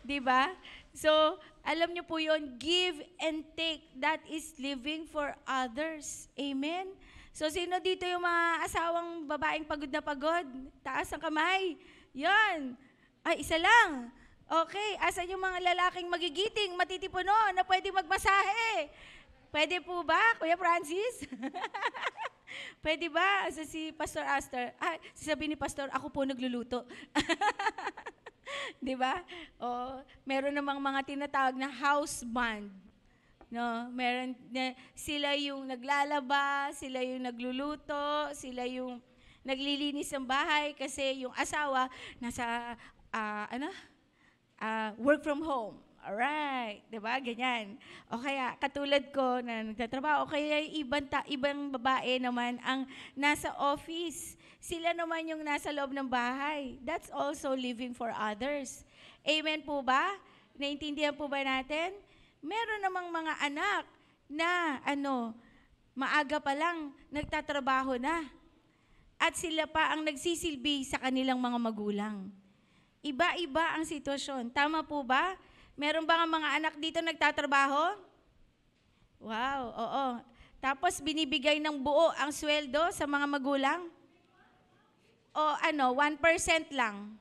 Diba? So, alam niyo po yun, give and take. That is living for others. Amen? So, sino dito yung mga asawang babaeng pagod na pagod? Taas ang kamay. Yan. Ay, isa lang. Okay, asan yung mga lalaking magigiting, matitipuno, na pwede magmasahe? Pwede po ba, Kuya Francis? Pwede ba? Asa si Pastor Aster? Sasabihin ni Pastor, ako po nagluluto. Di ba? O, meron namang mga tinatawag na house band. No? Meron, sila yung naglalaba, sila yung nagluluto, sila yung naglilinis ng bahay kasi yung asawa nasa, work from home. Alright, di ba? Ganyan. O kaya, katulad ko na nagtatrabaho, o kaya ibang babae naman ang nasa office. Sila naman yung nasa loob ng bahay. That's also living for others. Amen po ba? Naintindihan po ba natin? Meron namang mga anak na, maaga pa lang, nagtatrabaho na. At sila pa ang nagsisilbi sa kanilang mga magulang. Iba-iba ang sitwasyon. Tama po ba? Meron ba nga mga anak dito nagtatrabaho? Wow, oo. Tapos binibigay ng buo ang sweldo sa mga magulang? O 1% lang.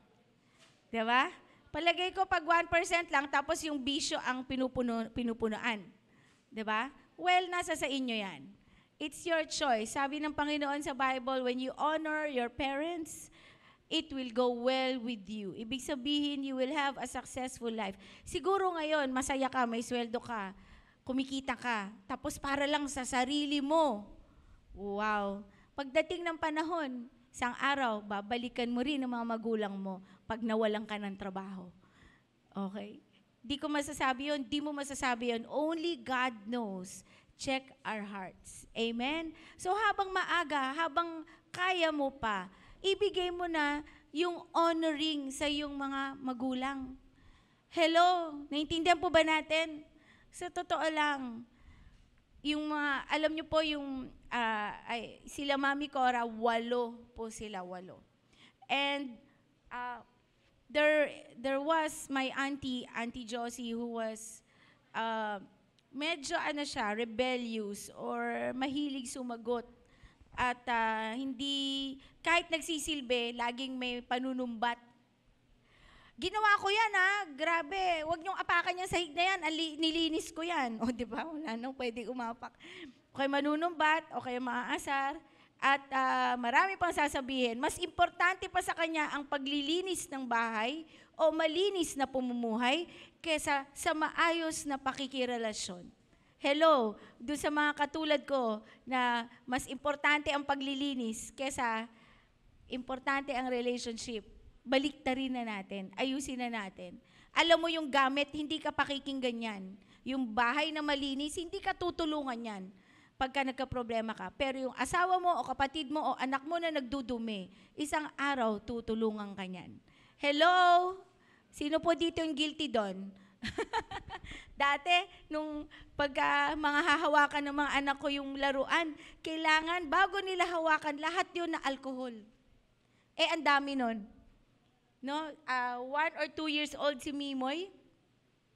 Di ba? Palagay ko pag 1% lang, tapos yung bisyo ang pinupunuan. Di ba? Well, nasa sa inyo yan. It's your choice. Sabi ng Panginoon sa Bible, when you honor your parents, it will go well with you. Ibig sabihin, you will have a successful life. Siguro ngayon, masaya ka, may sweldo ka, kumikita ka, tapos para lang sa sarili mo. Wow. Pagdating ng panahon, isang araw, babalikan mo rin ang mga magulang mo pag nawalan ka ng trabaho. Okay? Di ko masasabi yun, di mo masasabi yun. Only God knows. Check our hearts. Amen? So habang maaga, habang kaya mo pa, ibigay mo na yung honoring sa iyong mga magulang. Hello? Naintindihan po ba natin? Sa totoo lang, yung mga, alam niyo po yung, sila Mami Cora, 8 po sila, 8. And there was my Auntie Josie, who was medyo rebellious or mahilig sumagot. At hindi, kahit nagsisilbi, laging may panunumbat. Ginawa ko yan grabe, huwag niyong apakan yung sahig na yan, nilinis ko yan. O di ba, wala nang pwede umapak. Okay, manunumbat, okay, maaasar, at marami pang sasabihin. Mas importante pa sa kanya ang paglilinis ng bahay o malinis na pumumuhay kesa sa maayos na pakikirelasyon. Hello, doon sa mga katulad ko na mas importante ang paglilinis kesa importante ang relationship. Baliktarin na natin, ayusin na natin. Alam mo yung gamit, hindi ka pakikinggan yan. Yung bahay na malinis, hindi ka tutulungan yan pagka nagka-problema ka. Pero yung asawa mo o kapatid mo o anak mo na nagdudumi, isang araw tutulungan ka yan. Hello? Sino po dito yung guilty doon? Dati, nung pagka mga hahawakan ng mga anak ko yung laruan, kailangan, bago nila hawakan, lahat yun na alcohol. Ang dami nun. No? 1 or 2 years old si Mimoy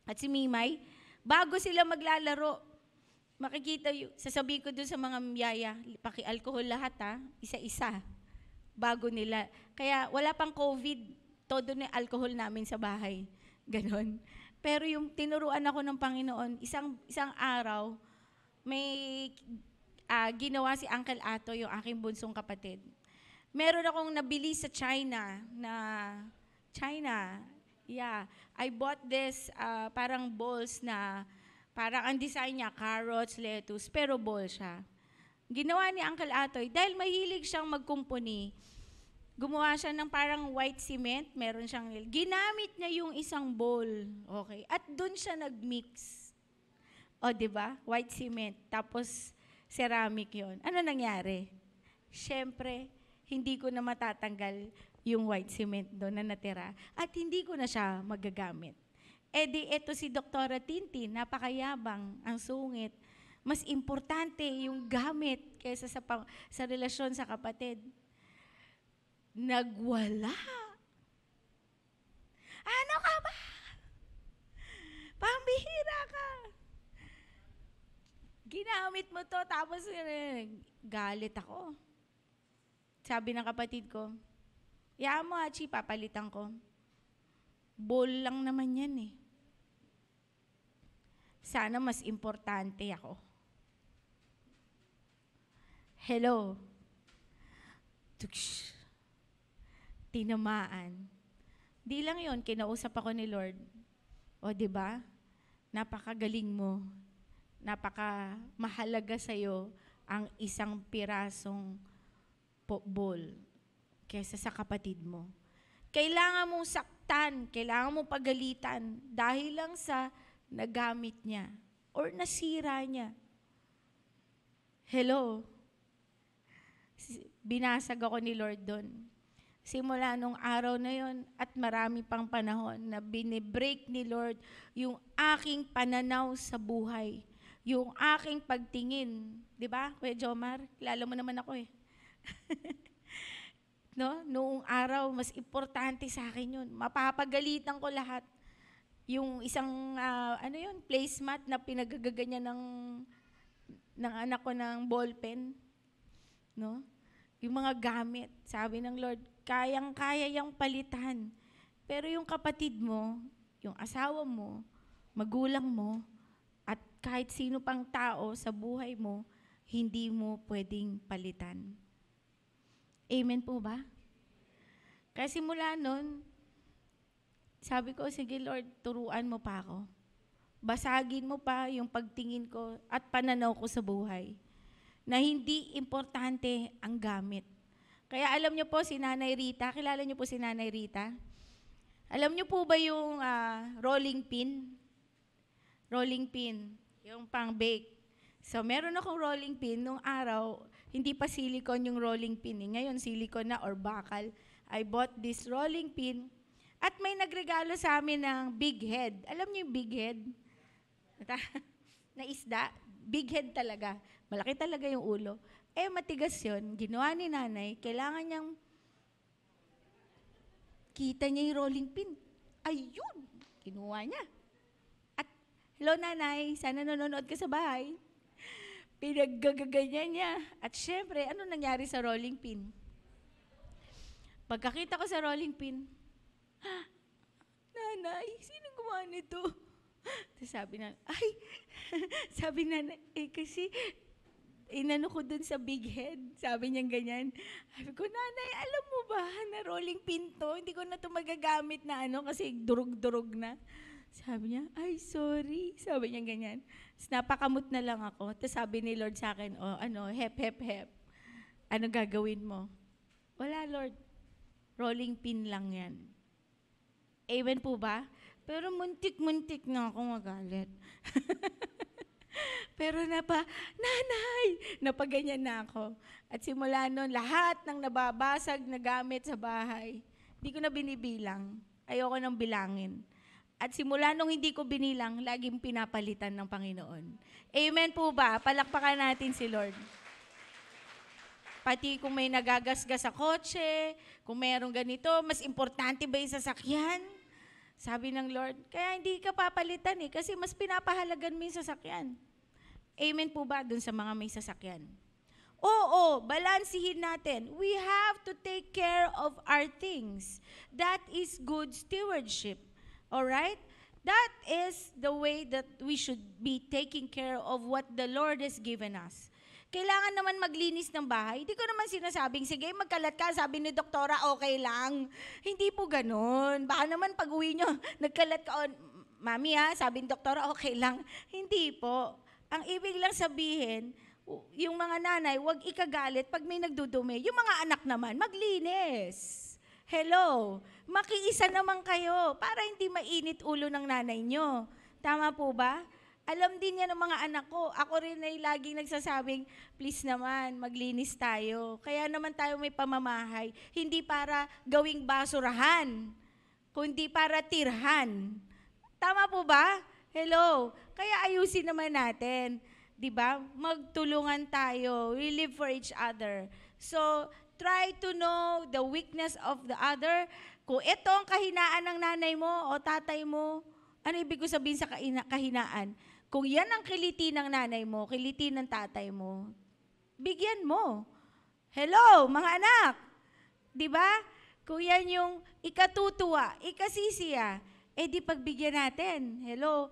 at si Mimay, bago sila maglalaro, makikita sasabihin ko doon sa mga miyaya, paki-alcohol lahat isa-isa, bago nila. Kaya wala pang COVID, todo na alcohol namin sa bahay. Ganon. Pero yung tinuruan ako ng Panginoon, isang araw, may ginawa si Uncle Ato, yung aking bunsong kapatid. Meron akong nabili sa China. Yeah. I bought this parang balls na, parang ang design niya, carrots, lettuce, pero ball siya. Ginawa ni Uncle Atoy, dahil mahilig siyang magkumpuni, gumawa siya ng parang white cement, meron siyang, ginamit niya yung isang bowl. Okay. At doon siya nag-mix. O, diba? White cement. Tapos, ceramic yon. Ano nangyari? Siyempre, hindi ko na matatanggal yung white cement doon na natira at hindi ko na siya magagamit. Eto si Doktora Tintin, napakayabang, ang sungit. Mas importante yung gamit kaysa sa relasyon sa kapatid. Nagwala. Ano ka ba? Pambihira ka. Ginamit mo to, tapos galit ako. Sabi ng kapatid ko, "Yaan mo, Hachi, papalitan ko." Bowl lang naman yan Sana mas importante ako. Hello. Tuksh. Tinamaan. Di lang yon, kinausap ako ni Lord. O, di ba? Napakagaling mo. Napakamahalaga sa'yo ang isang pirasong bowl kaysa sa kapatid mo. Kailangan mong saktan, kailangan mong pagalitan dahil lang sa nagamit niya or nasira niya. Hello? Binasag ako ni Lord doon. Simula nung araw na yon at marami pang panahon na binibreak ni Lord yung aking pananaw sa buhay, yung aking pagtingin. Di ba, Kuya Jomar? Kilala mo naman ako No? Noong araw, mas importante sa akin yun. Mapapagalitan ko lahat. Yung isang, placemat na pinagagaganyan ng anak ko ng ballpen. No? Yung mga gamit. Sabi ng Lord, kayang-kaya yung palitan. Pero yung kapatid mo, yung asawa mo, magulang mo, at kahit sino pang tao sa buhay mo, hindi mo pwedeng palitan. Amen po ba? Kasi mula nun, sabi ko, sige Lord, turuan mo pa ako. Basagin mo pa yung pagtingin ko at pananaw ko sa buhay. Na hindi importante ang gamit. Kaya alam niyo po si Nanay Rita, kilala niyo po si Nanay Rita? Alam niyo po ba yung rolling pin? Rolling pin, yung pang-bake. So meron akong rolling pin nung araw, hindi pa silicone yung rolling pin. Ngayon silicone na or bakal. I bought this rolling pin at may nagregalo sa amin ng big head. Alam niyo yung big head? Na isda? Big head talaga. Malaki talaga yung ulo. Matigas yun. Ginawa ni Nanay, kailangan niyang kita niya yung rolling pin. Ayun! Kinuha niya. At, hello Nanay, sana nanonood ka sa bahay. Pinaggagaganyan niya. At syempre, ano nangyari sa rolling pin? Pagkakita ko sa rolling pin, Nanay, sino gumawa nito? Tapos sabi na, sabi na, kasi, inano ko dun sa big head. Sabi niya ganyan. Sabi ko, Nanay, alam mo ba na rolling pin to? Hindi ko na to magagamit na kasi durug-durug na. Sabi niya, sorry. Sabi niya ganyan. Tapos napakamot na lang ako. Tapos sabi ni Lord sa akin, hep, hep, hep. Ano gagawin mo? Wala, Lord. Rolling pin lang yan. Amen po ba? Pero muntik-muntik na ako magalit. Pero Nanay, napaganyan na ako. At simula noon, lahat ng nababasag na gamit sa bahay, hindi ko na binibilang. Ayoko nang bilangin. At simula nung hindi ko binilang, laging pinapalitan ng Panginoon. Amen po ba? Palakpakan natin si Lord. Pati kung may nagagasgas sa kotse, kung mayroong ganito, mas importante ba yung sasakyan? Sabi ng Lord, kaya hindi ka papalitan kasi mas pinapahalagan mo yung sasakyan. Amen po ba dun sa mga may sasakyan? Oo, balansihin natin. We have to take care of our things. That is good stewardship. Alright? That is the way that we should be taking care of what the Lord has given us. Kailangan naman maglinis ng bahay. Hindi ko naman sinasabing, sige, magkalat ka, sabi ni doktora, okay lang. Hindi po ganun. Baka naman pag uwi nyo, nagkalat ka, mami sabi ni doktora, okay lang. Hindi po. Ang ibig lang sabihin, yung mga nanay, huwag ikagalit pag may nagdudumi. Yung mga anak naman, maglinis. Hello, makiisa naman kayo para hindi mainit ulo ng nanay nyo. Tama po ba? Alam din yan ng mga anak ko. Ako rin ay laging nagsasabing, please naman, maglinis tayo. Kaya naman tayo may pamamahay. Hindi para gawing basurahan, kundi para tirhan. Tama po ba? Hello. Kaya ayusin naman natin. Diba? Magtulungan tayo. We live for each other. So, try to know the weakness of the other. Kung ito ang kahinaan ng nanay mo o tatay mo, ano ibig ko sabihin sa kahinaan? Kung yan ang kiliti ng nanay mo, kiliti ng tatay mo, bigyan mo. Hello, mga anak. Diba? Kung yan yung ikatutuwa, ikasisiya, di pagbigyan natin. Hello.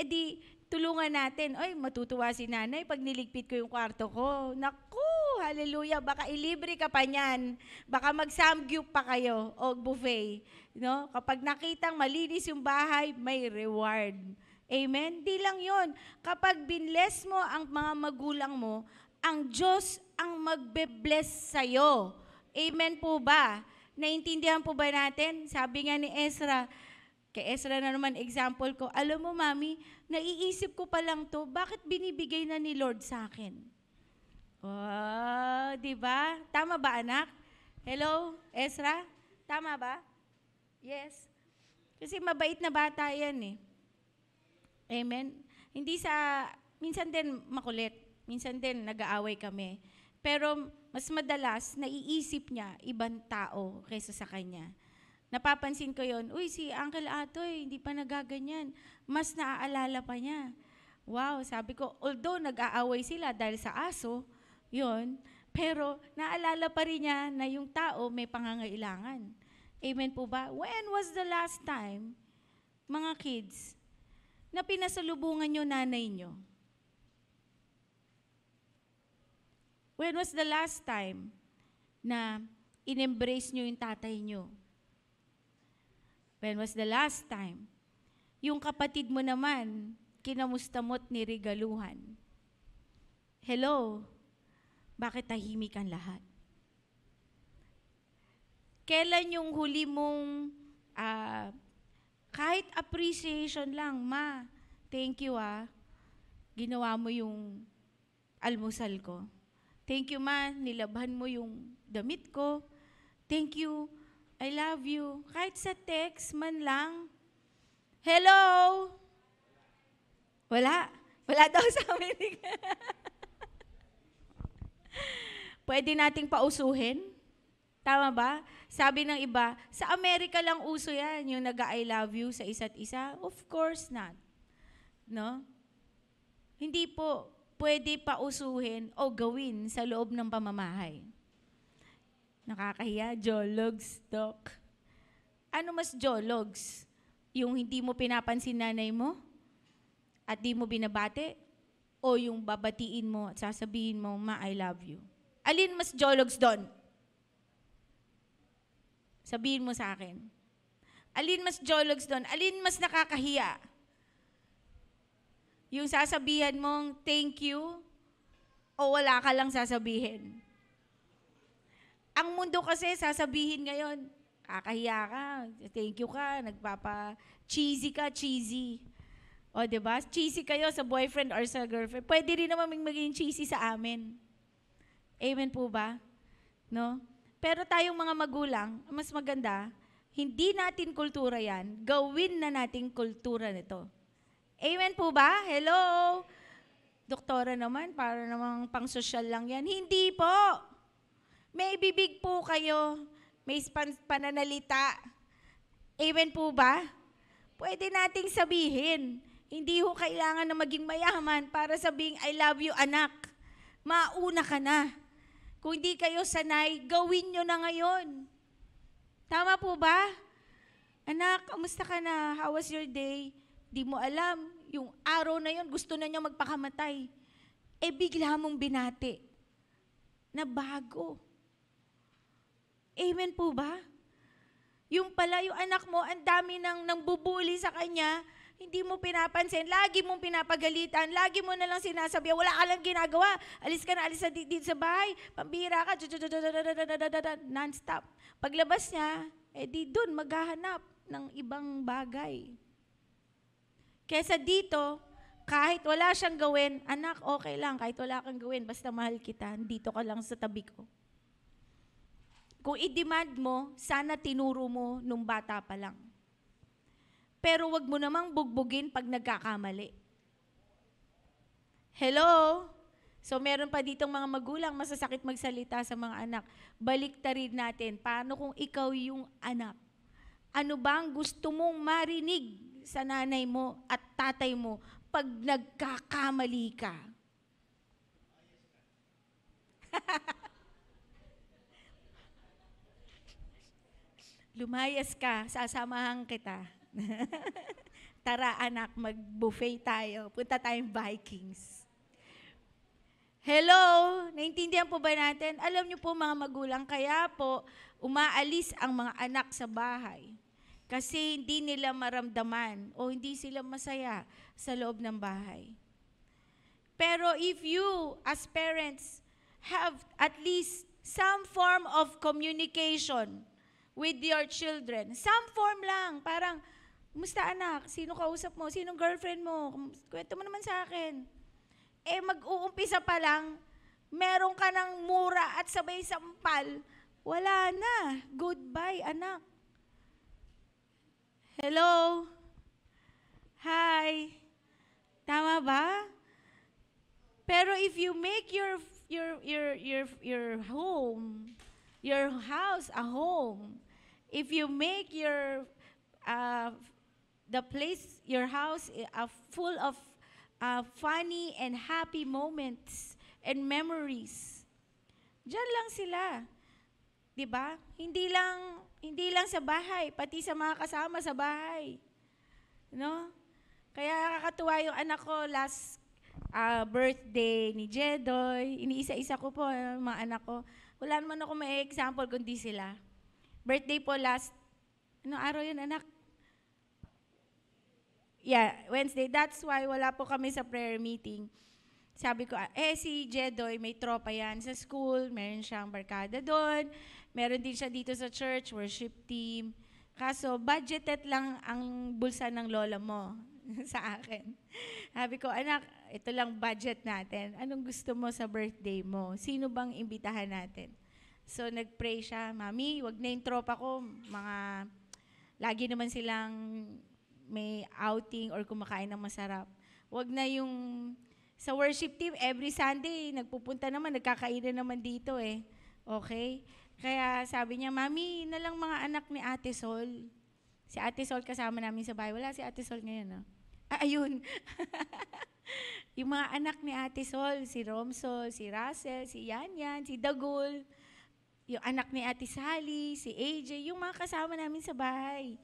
Di tulungan natin. Oy, matutuwa si nanay pag niligpit ko yung kwarto ko. Naku, hallelujah, baka ilibre ka pa niyan. Baka mag-samgyup pa kayo o buffet. No? Kapag nakitang malinis yung bahay, may reward. Amen? Di lang yon. Kapag binless mo ang mga magulang mo, ang Diyos ang magbe-bless sa'yo. Amen po ba? Naintindihan po ba natin? Sabi nga ni Ezra, kay Ezra na naman example ko, alam mo mami, naiisip ko pa lang to, bakit binibigay na ni Lord sa akin? Oh, di ba? Tama ba anak? Hello, Ezra? Tama ba? Yes. Kasi mabait na bata yan Amen? Hindi minsan din makulit, minsan din nag-aaway kami. Pero mas madalas, naiisip niya ibang tao kaysa sa kanya. Napapansin ko yon, uy, si Uncle Atoy, hindi pa nagaganyan. Mas naaalala pa niya. Wow, sabi ko, although nag-aaway sila dahil sa aso, yon, pero naalala pa rin niya na yung tao may pangangailangan. Amen po ba? When was the last time, mga kids, na pinasalubungan nyo nanay nyo? When was the last time na in-embrace nyo yung tatay nyo? When was the last time yung kapatid mo naman, kinamusta mo't niregaluhan? Hello? Bakit tahimik ang lahat? Kailan yung huli mong kahit appreciation lang, ma, thank you ginawa mo yung almusal ko. Thank you, ma, nilabhan mo yung damit ko. Thank you, I love you. Kahit sa text man lang. Hello? Wala. Wala daw sa amin. Pwede nating pausuhin? Tama ba? Sabi ng iba, sa Amerika lang uso yan, yung nag-I love you sa isa't isa. Of course not. No? Hindi po pwede pausuhin o gawin sa loob ng pamamahay. Nakakahiya, jologs, Doc. Ano mas jologs? Yung hindi mo pinapansin nanay mo at di mo binabate? O yung babatiin mo at sasabihin mo, ma, I love you? Alin mas jologs doon? Sabihin mo sa akin. Alin mas jologs doon? Alin mas nakakahiya? Yung sasabihan mong thank you o wala ka lang sasabihin? Ang mundo kasi sasabihin ngayon, kakahiya ka, thank you ka, nagpapa-cheesy ka, cheesy. O, diba? Cheesy kayo sa boyfriend or sa girlfriend. Pwede rin naman maging cheesy sa amin. Amen po ba? No? Pero tayong mga magulang, mas maganda, hindi natin kultura yan, gawin na nating kultura nito. Amen po ba? Hello? Doktora naman, para namang pang-social lang yan. Hindi po. May bibig po kayo. May pananalita. Amen po ba? Pwede nating sabihin. Hindi ho kailangan na maging mayaman para sabing, I love you, anak. Mauna ka na. Kung hindi kayo sanay, gawin nyo na ngayon. Tama po ba? Anak, kamusta ka na? How was your day? Di mo alam, yung araw na yon gusto na niya magpakamatay. Eh bigla mong binati na bago. Amen po ba? Yung pala, yung anak mo, ang dami nang bubuli sa kanya, hindi mo pinapansin, lagi mong pinapagalitan, lagi mo na lang sinasabi, wala ka lang ginagawa, alis ka na, alis na dito sa bahay, pambira ka, non-stop. Paglabas niya, di dun maghahanap ng ibang bagay. Kesa dito, kahit wala siyang gawin, anak, okay lang, kahit wala kang gawin, basta mahal kita, dito ka lang sa tabi ko. Kung i-demand mo, sana tinuro mo nung bata pa lang. Pero wag mo namang bugbugin pag nagkakamali. Hello? So meron pa ditong mga magulang, masasakit magsalita sa mga anak. Baliktarin natin, paano kung ikaw yung anak? Ano bang gusto mong marinig sa nanay mo at tatay mo pag nagkakamali ka? Lumayas ka, sasamahan kita. Tara anak, mag-buffet tayo. Punta tayong Vikings. Hello? Naintindihan po ba natin? Alam niyo po mga magulang, kaya po umaalis ang mga anak sa bahay. Kasi hindi nila maramdaman o hindi sila masaya sa loob ng bahay. Pero if you, as parents, have at least some form of communication with your children. Some form lang. Parang, musta anak? Sino kausap mo? Sinong girlfriend mo? Kwento mo naman sa akin. Mag-uumpisa pa lang, meron ka ng mura at sabay sampal. Wala na. Goodbye, anak. Hello? Hi? Tama ba? Pero if you make your home, your house a home, if you make the place, your house, full of funny and happy moments and memories, diyan lang sila. 'Di ba? Hindi lang sa bahay, pati sa mga kasama sa bahay. No? Kaya kakatuwa yung anak ko last birthday ni Jedoy. Iniisa-isa ko po mga anak ko. Wala naman ako may example kundi sila. Birthday po last, araw yun anak? Yeah, Wednesday. That's why wala po kami sa prayer meeting. Sabi ko, si Jedoy, may tropa yan sa school, meron siyang barkada doon, meron din siya dito sa church, worship team. Kaso, budgeted lang ang bulsa ng lola mo sa akin. Sabi ko, anak, ito lang budget natin. Anong gusto mo sa birthday mo? Sino bang imbitahan natin? So, nag-pray siya, Mami, wag na yung tropa ko, lagi naman silang may outing or kumakain ng masarap. Wag na yung sa worship team, every Sunday, nagpupunta naman, nagkakainan naman dito eh. Okay? Kaya sabi niya, Mami, na lang mga anak ni Ate Sol. Si Ate Sol kasama namin sa bahay. Wala si Ate Sol ngayon, no? Ayun. Yung mga anak ni Ate Sol, si Romsol, si Russell, si Yanyan, si Dagul, yung anak ni Ate Sally, si AJ, yung mga kasama namin sa bahay.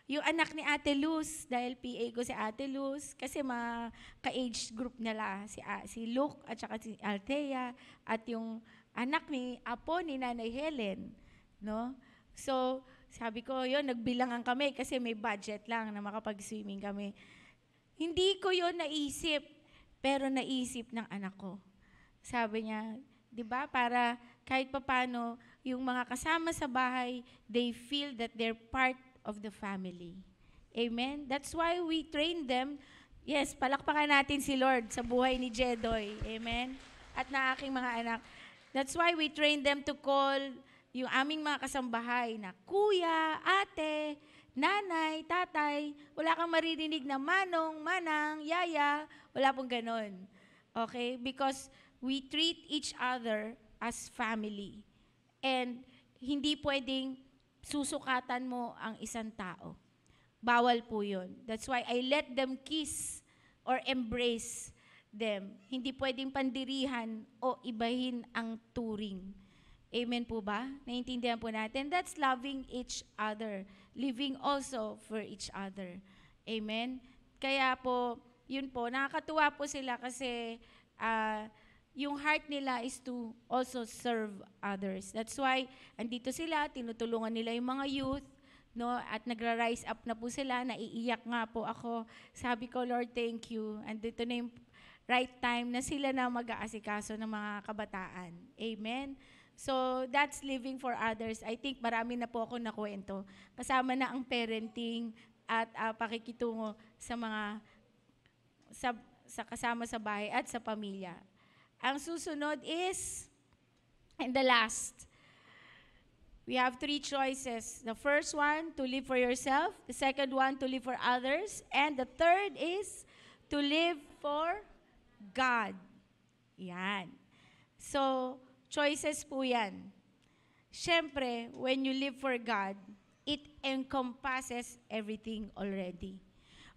Yung anak ni Ate Luz, dahil PA ko si Ate Luz, kasi mga ka-age group nila, si Luke at saka si Althea, at yung anak ni Apo ni Nanay Helen. No? So, sabi ko, yun, nagbilangan kami kasi may budget lang na makapag-swimming kami. Hindi ko yun naisip, pero naisip ng anak ko. Sabi niya, di ba, para kahit papano, yung mga kasama sa bahay, they feel that they're part of the family. Amen? That's why we train them. Yes, palakpakan natin si Lord sa buhay ni Jedoy. Amen? At na aking mga anak. That's why we train them to call yung aming mga kasambahay na kuya, ate, nanay, tatay. Wala kang maririnig na manong, manang, yaya. Wala pong ganon. Okay? Because we treat each other as family. And hindi pwedeng susukatan mo ang isang tao. Bawal po yun. That's why I let them kiss or embrace them. Hindi pwedeng pandirihan o ibahin ang turing. Amen po ba? Naiintindihan po natin? That's loving each other. Living also for each other. Amen? Kaya po, yun po, nakakatuwa po sila kasi yung heart nila is to also serve others. That's why, andito sila, tinutulungan nila yung mga youth, no? At nagra-rise up na po sila, naiiyak nga po ako. Sabi ko, Lord, thank you. Andito na yung right time na sila na mag-aasikaso ng mga kabataan. Amen? So, that's living for others. I think marami na po ako nakwento. Kasama na ang parenting at pakikitungo sa mga sa kasama sa bahay at sa pamilya. Ang susunod is, and the last, we have 3 choices. The first one, to live for yourself. The second one, to live for others. And the third is, to live for God. Yan. So, choices po yan. Siyempre, when you live for God, it encompasses everything already.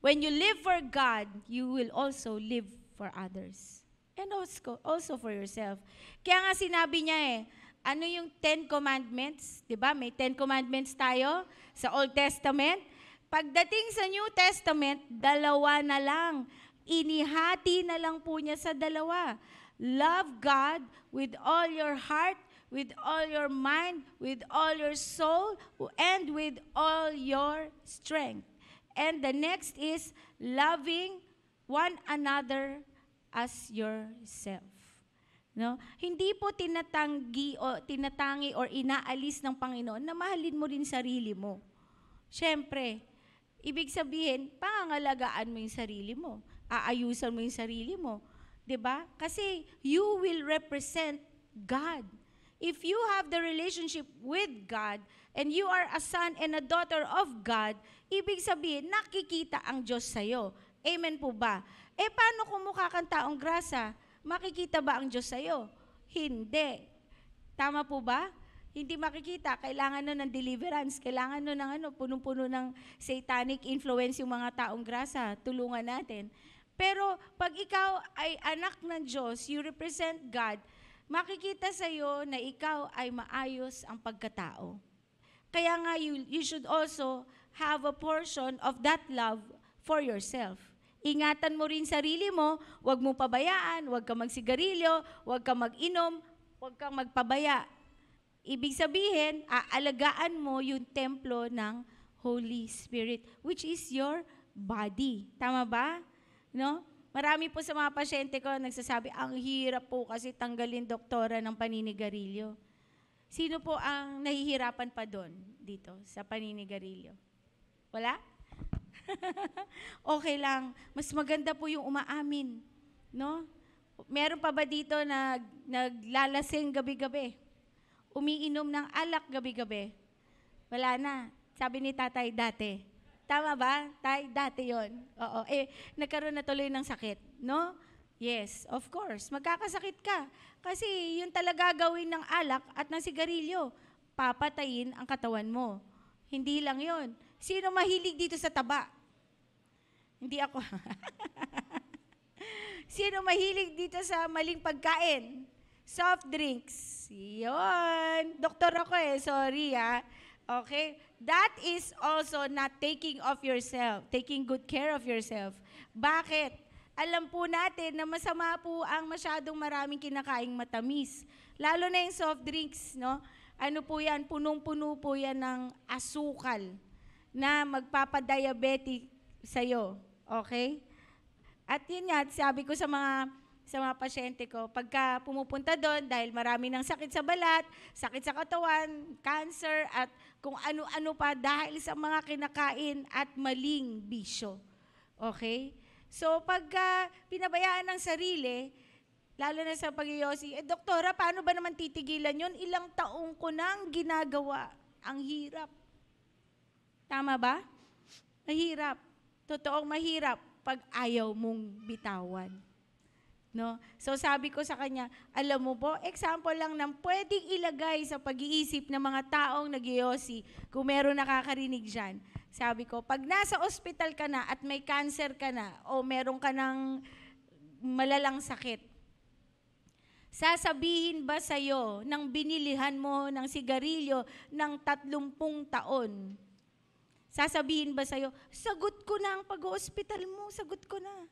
When you live for God, you will also live for others. And also for yourself. Kaya nga sinabi niya ano yung 10 Commandments? Diba? May 10 Commandments tayo sa Old Testament. Pagdating sa New Testament, 2 na lang. Inihati na lang po niya sa 2. Love God with all your heart, with all your mind, with all your soul, and with all your strength. And the next is loving one another as yourself. No? Hindi po tinatangi o inaalis ng Panginoon na mahalin mo rin sarili mo. Siyempre, ibig sabihin, pangangalagaan mo yung sarili mo. Aayusan mo yung sarili mo. 'Di ba? Kasi you will represent God. If you have the relationship with God and you are a son and a daughter of God, ibig sabihin, nakikita ang Diyos sa'yo. Amen po ba? Paano kung mukha kang taong grasa? makikita ba ang Diyos sa'yo? Hindi. Tama po ba? Hindi makikita. Kailangan nun ng deliverance. Kailangan nun ng punong-puno ng satanic influence yung mga taong grasa. Tulungan natin. Pero pag ikaw ay anak ng Diyos, you represent God, makikita sa'yo na ikaw ay maayos ang pagkatao. Kaya nga, you should also have a portion of that love for yourself. Ingatan mo rin sarili mo, huwag mo pabayaan, huwag kang magsigarilyo, huwag kang mag-inom, huwag kang magpabaya. Ibig sabihin, aalagaan mo yung templo ng Holy Spirit, which is your body. Tama ba? No? Marami po sa mga pasyente ko nagsasabi, ang hirap po kasi tanggalin doktora ng paninigarilyo. Sino po ang nahihirapan pa doon dito sa paninigarilyo? Wala? Okay lang. Mas maganda po yung umaamin. No? Meron pa ba dito na naglalasing gabi-gabi? Umiinom ng alak gabi-gabi? Wala na. Sabi ni tatay dati. Tama ba? Tay, dati yon. Oo. Nagkaroon na tuloy ng sakit. No? Yes, of course. Magkakasakit ka. Kasi yun talaga gawin ng alak at ng sigarilyo. Papatayin ang katawan mo. Hindi lang yon. Sino mahilig dito sa taba? Hindi ako. Sino mahilig dito sa maling pagkain? Soft drinks. Yun. Doktor ako sorry Okay? That is also not taking of yourself, taking good care of yourself. Bakit? Alam po natin na masama po ang masyadong maraming kinakaing matamis. Lalo na yung soft drinks, no? Ano po yan? Punong-puno po yan ng asukal na magpapadiabetic sa'yo. Okay? At yun nga, sabi ko sa mga pasyente ko, pagka pumupunta doon, dahil marami ng sakit sa balat, sakit sa katawan, cancer, at kung ano-ano pa dahil sa mga kinakain at maling bisyo. Okay? So, pagka pinabayaan ng sarili, lalo na sa pag-iyosi, doktora, paano ba naman titigilan yun? Ilang taong ko nang ginagawa. Ang hirap. Tama ba? Mahirap. Totoong mahirap pag ayaw mong bitawan. No? So sabi ko sa kanya, alam mo po, example lang ng pwedeng ilagay sa pag-iisip ng mga taong nag-iyosi kung meron nakakarinig dyan. Sabi ko, pag nasa ospital ka na at may cancer ka na o meron ka ng malalang sakit, sasabihin ba sa'yo nang binilihan mo ng sigarilyo ng 30 taon? Sasabihin ba sa'yo, sagot ko na ang pag-ospital mo, sagot ko na.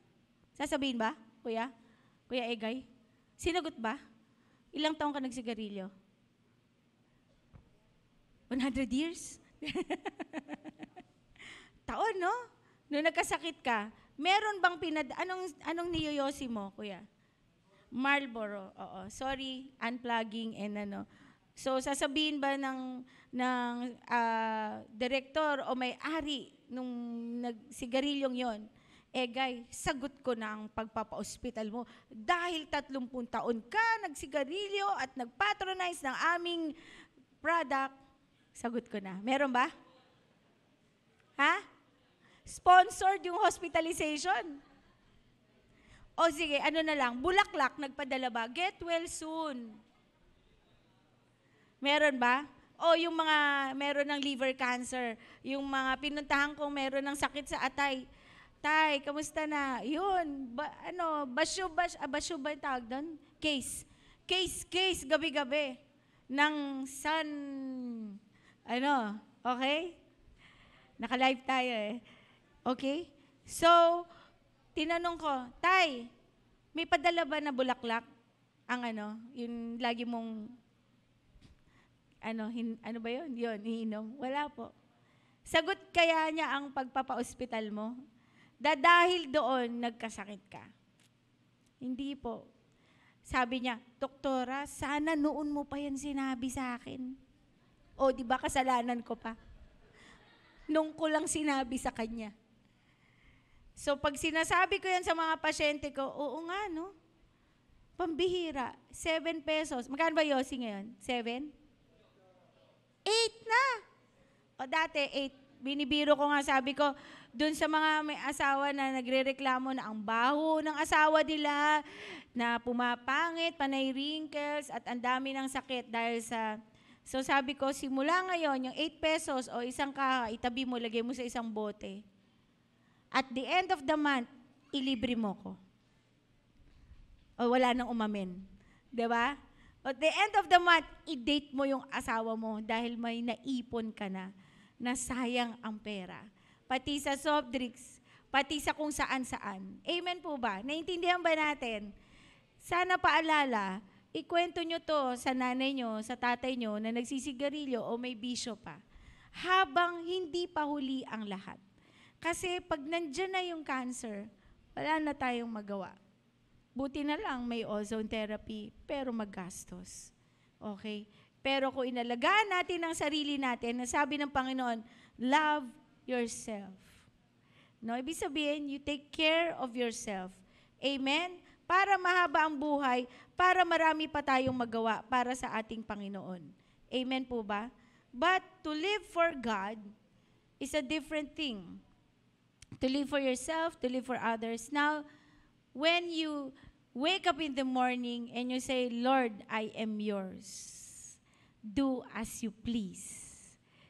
Sasabihin ba, kuya? Kuya Egay? Sinagot ba? Ilang taong ka nagsigarilyo? 100 years? Taon, no? Noong nagkasakit ka, meron bang anong niyoyosi mo, kuya? Marlboro, oo. Sorry, unplugging and So, sasabihin ba ng direktor o may-ari nung nagsigarilyong yon, Egay, sagot ko na ang pagpapa-hospital mo dahil 30 taon ka nagsigarilyo at nag-patronize ng aming product. Sagot ko na. Meron ba? Ha? Sponsored yung hospitalization. O sige, ano na lang, Bulaklak, nagpadala ba? Get well soon. Meron ba? O yung mga meron ng liver cancer, yung mga pinuntahan kong meron ng sakit sa atay. Tay, kamusta na? Yun, basyo ba yung tawag doon? Case, gabi-gabi. Ng sun, okay? Naka-live tayo Okay? So, tinanong ko, Tay, may padala ba na bulaklak? Ang yung lagi mong, ano ba yun? Yun, iinom. Wala po. Sagot kaya niya ang pagpapa-hospital mo? Dahil doon, nagkasakit ka. Hindi po. Sabi niya, Doktora, sana noon mo pa yan sinabi sa akin. O, di ba kasalanan ko pa? Nung ko lang sinabi sa kanya. So, pag sinasabi ko yan sa mga pasyente ko, oo nga, no? Pambihira, 7 pesos. Magkano ba yosi ngayon? 7? 8 na! O dati, 8. Binibiro ko nga, sabi ko, Doon sa mga may asawa na nagrereklamo na ang baho ng asawa nila, na pumapangit, panay wrinkles, at ang dami ng sakit dahil sa... So sabi ko, simula ngayon, yung 8 pesos o isang kaha, itabi mo, lagay mo sa isang bote. At the end of the month, ilibre mo ko. O wala nang umamin. Diba? At the end of the month, i-date mo yung asawa mo dahil may naipon ka na sayang ang pera. Pati sa soft drinks, pati sa kung saan-saan. Amen po ba? Naintindihan ba natin? Sana paalala, ikwento nyo to sa nanay nyo, sa tatay nyo na nagsisigarilyo o may bisyo pa. Habang hindi pa huli ang lahat. Kasi pag nandyan na yung cancer, wala na tayong magawa. Buti na lang may ozone therapy, pero magastos. Okay? Pero kung inalagaan natin ang sarili natin, nasabi ng Panginoon, love yourself. No, ibig sabihin, you take care of yourself. Amen? Para mahaba ang buhay, para marami pa tayong magawa para sa ating Panginoon. Amen po ba? But to live for God is a different thing. To live for yourself, to live for others. Now, when you wake up in the morning and you say, Lord, I am yours. Do as you please.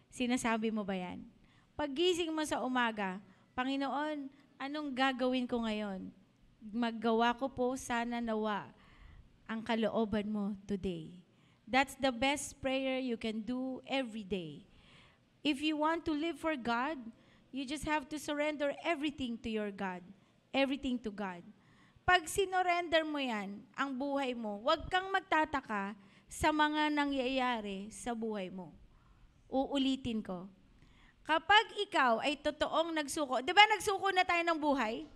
Sinasabi mo ba yan? Paggising mo sa umaga, Panginoon, anong gagawin ko ngayon? Maggawa ko po sana nawa ang kalooban mo today. That's the best prayer you can do every day. If you want to live for God, you just have to surrender everything to your God. Everything to God. Pag sinorender mo yan, ang buhay mo, huwag kang magtataka sa mga nangyayari sa buhay mo. Uulitin ko. Kapag ikaw ay totoong nagsuko, di ba nagsuko na tayo ng buhay?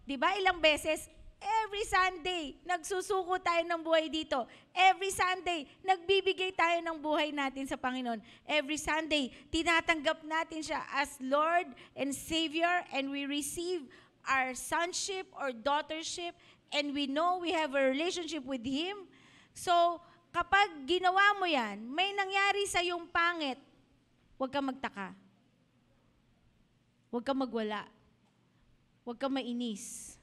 Di ba ilang beses? Every Sunday, nagsusuko tayo ng buhay dito. Every Sunday, nagbibigay tayo ng buhay natin sa Panginoon. Every Sunday, tinatanggap natin siya as Lord and Savior, and we receive our sonship or daughtership, and we know we have a relationship with Him. So, kapag ginawa mo yan, may nangyari sa iyong pangit, huwag kang magtaka. Huwag kang magwala. Huwag kang mainis.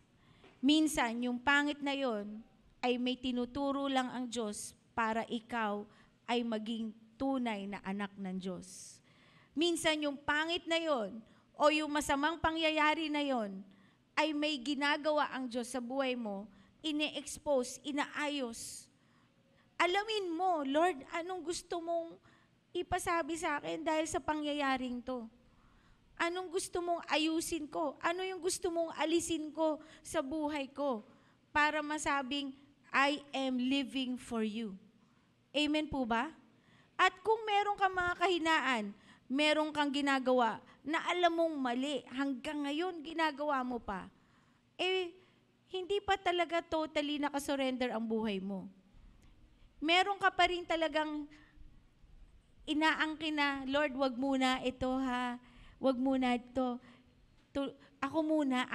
Minsan, yung pangit na yon ay may tinuturo lang ang Diyos para ikaw ay maging tunay na anak ng Diyos. Minsan, yung pangit na yon o yung masamang pangyayari na yon ay may ginagawa ang Diyos sa buhay mo, ine-expose, inaayos. Alamin mo, Lord, anong gusto mong ipasabi sa akin dahil sa pangyayaring to? Anong gusto mong ayusin ko? Ano yung gusto mong alisin ko sa buhay ko para masabing, I am living for you. Amen po ba? At kung meron kang mga kahinaan, meron kang ginagawa na alam mong mali, hanggang ngayon ginagawa mo pa, hindi pa talaga totally nakasurrender ang buhay mo. Meron ka pa rin talagang inaangkin na, Lord, wag muna ito ha. Wag muna ito. Ako muna.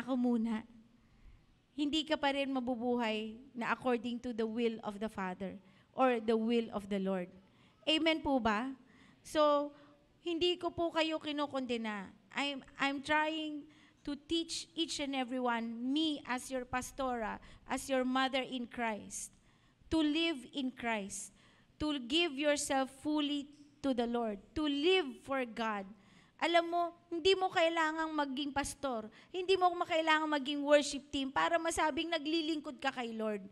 Hindi ka pa rin mabubuhay na according to the will of the Father or the will of the Lord. Amen po ba? So, hindi ko po kayo kinukondena. I'm trying to teach each and everyone, me as your pastora, as your mother in Christ, to live in Christ, to give yourself fully to the Lord, to live for God. Alam mo, hindi mo kailangang maging pastor, hindi mo kailangang maging worship team para masabing naglilingkod ka kay Lord.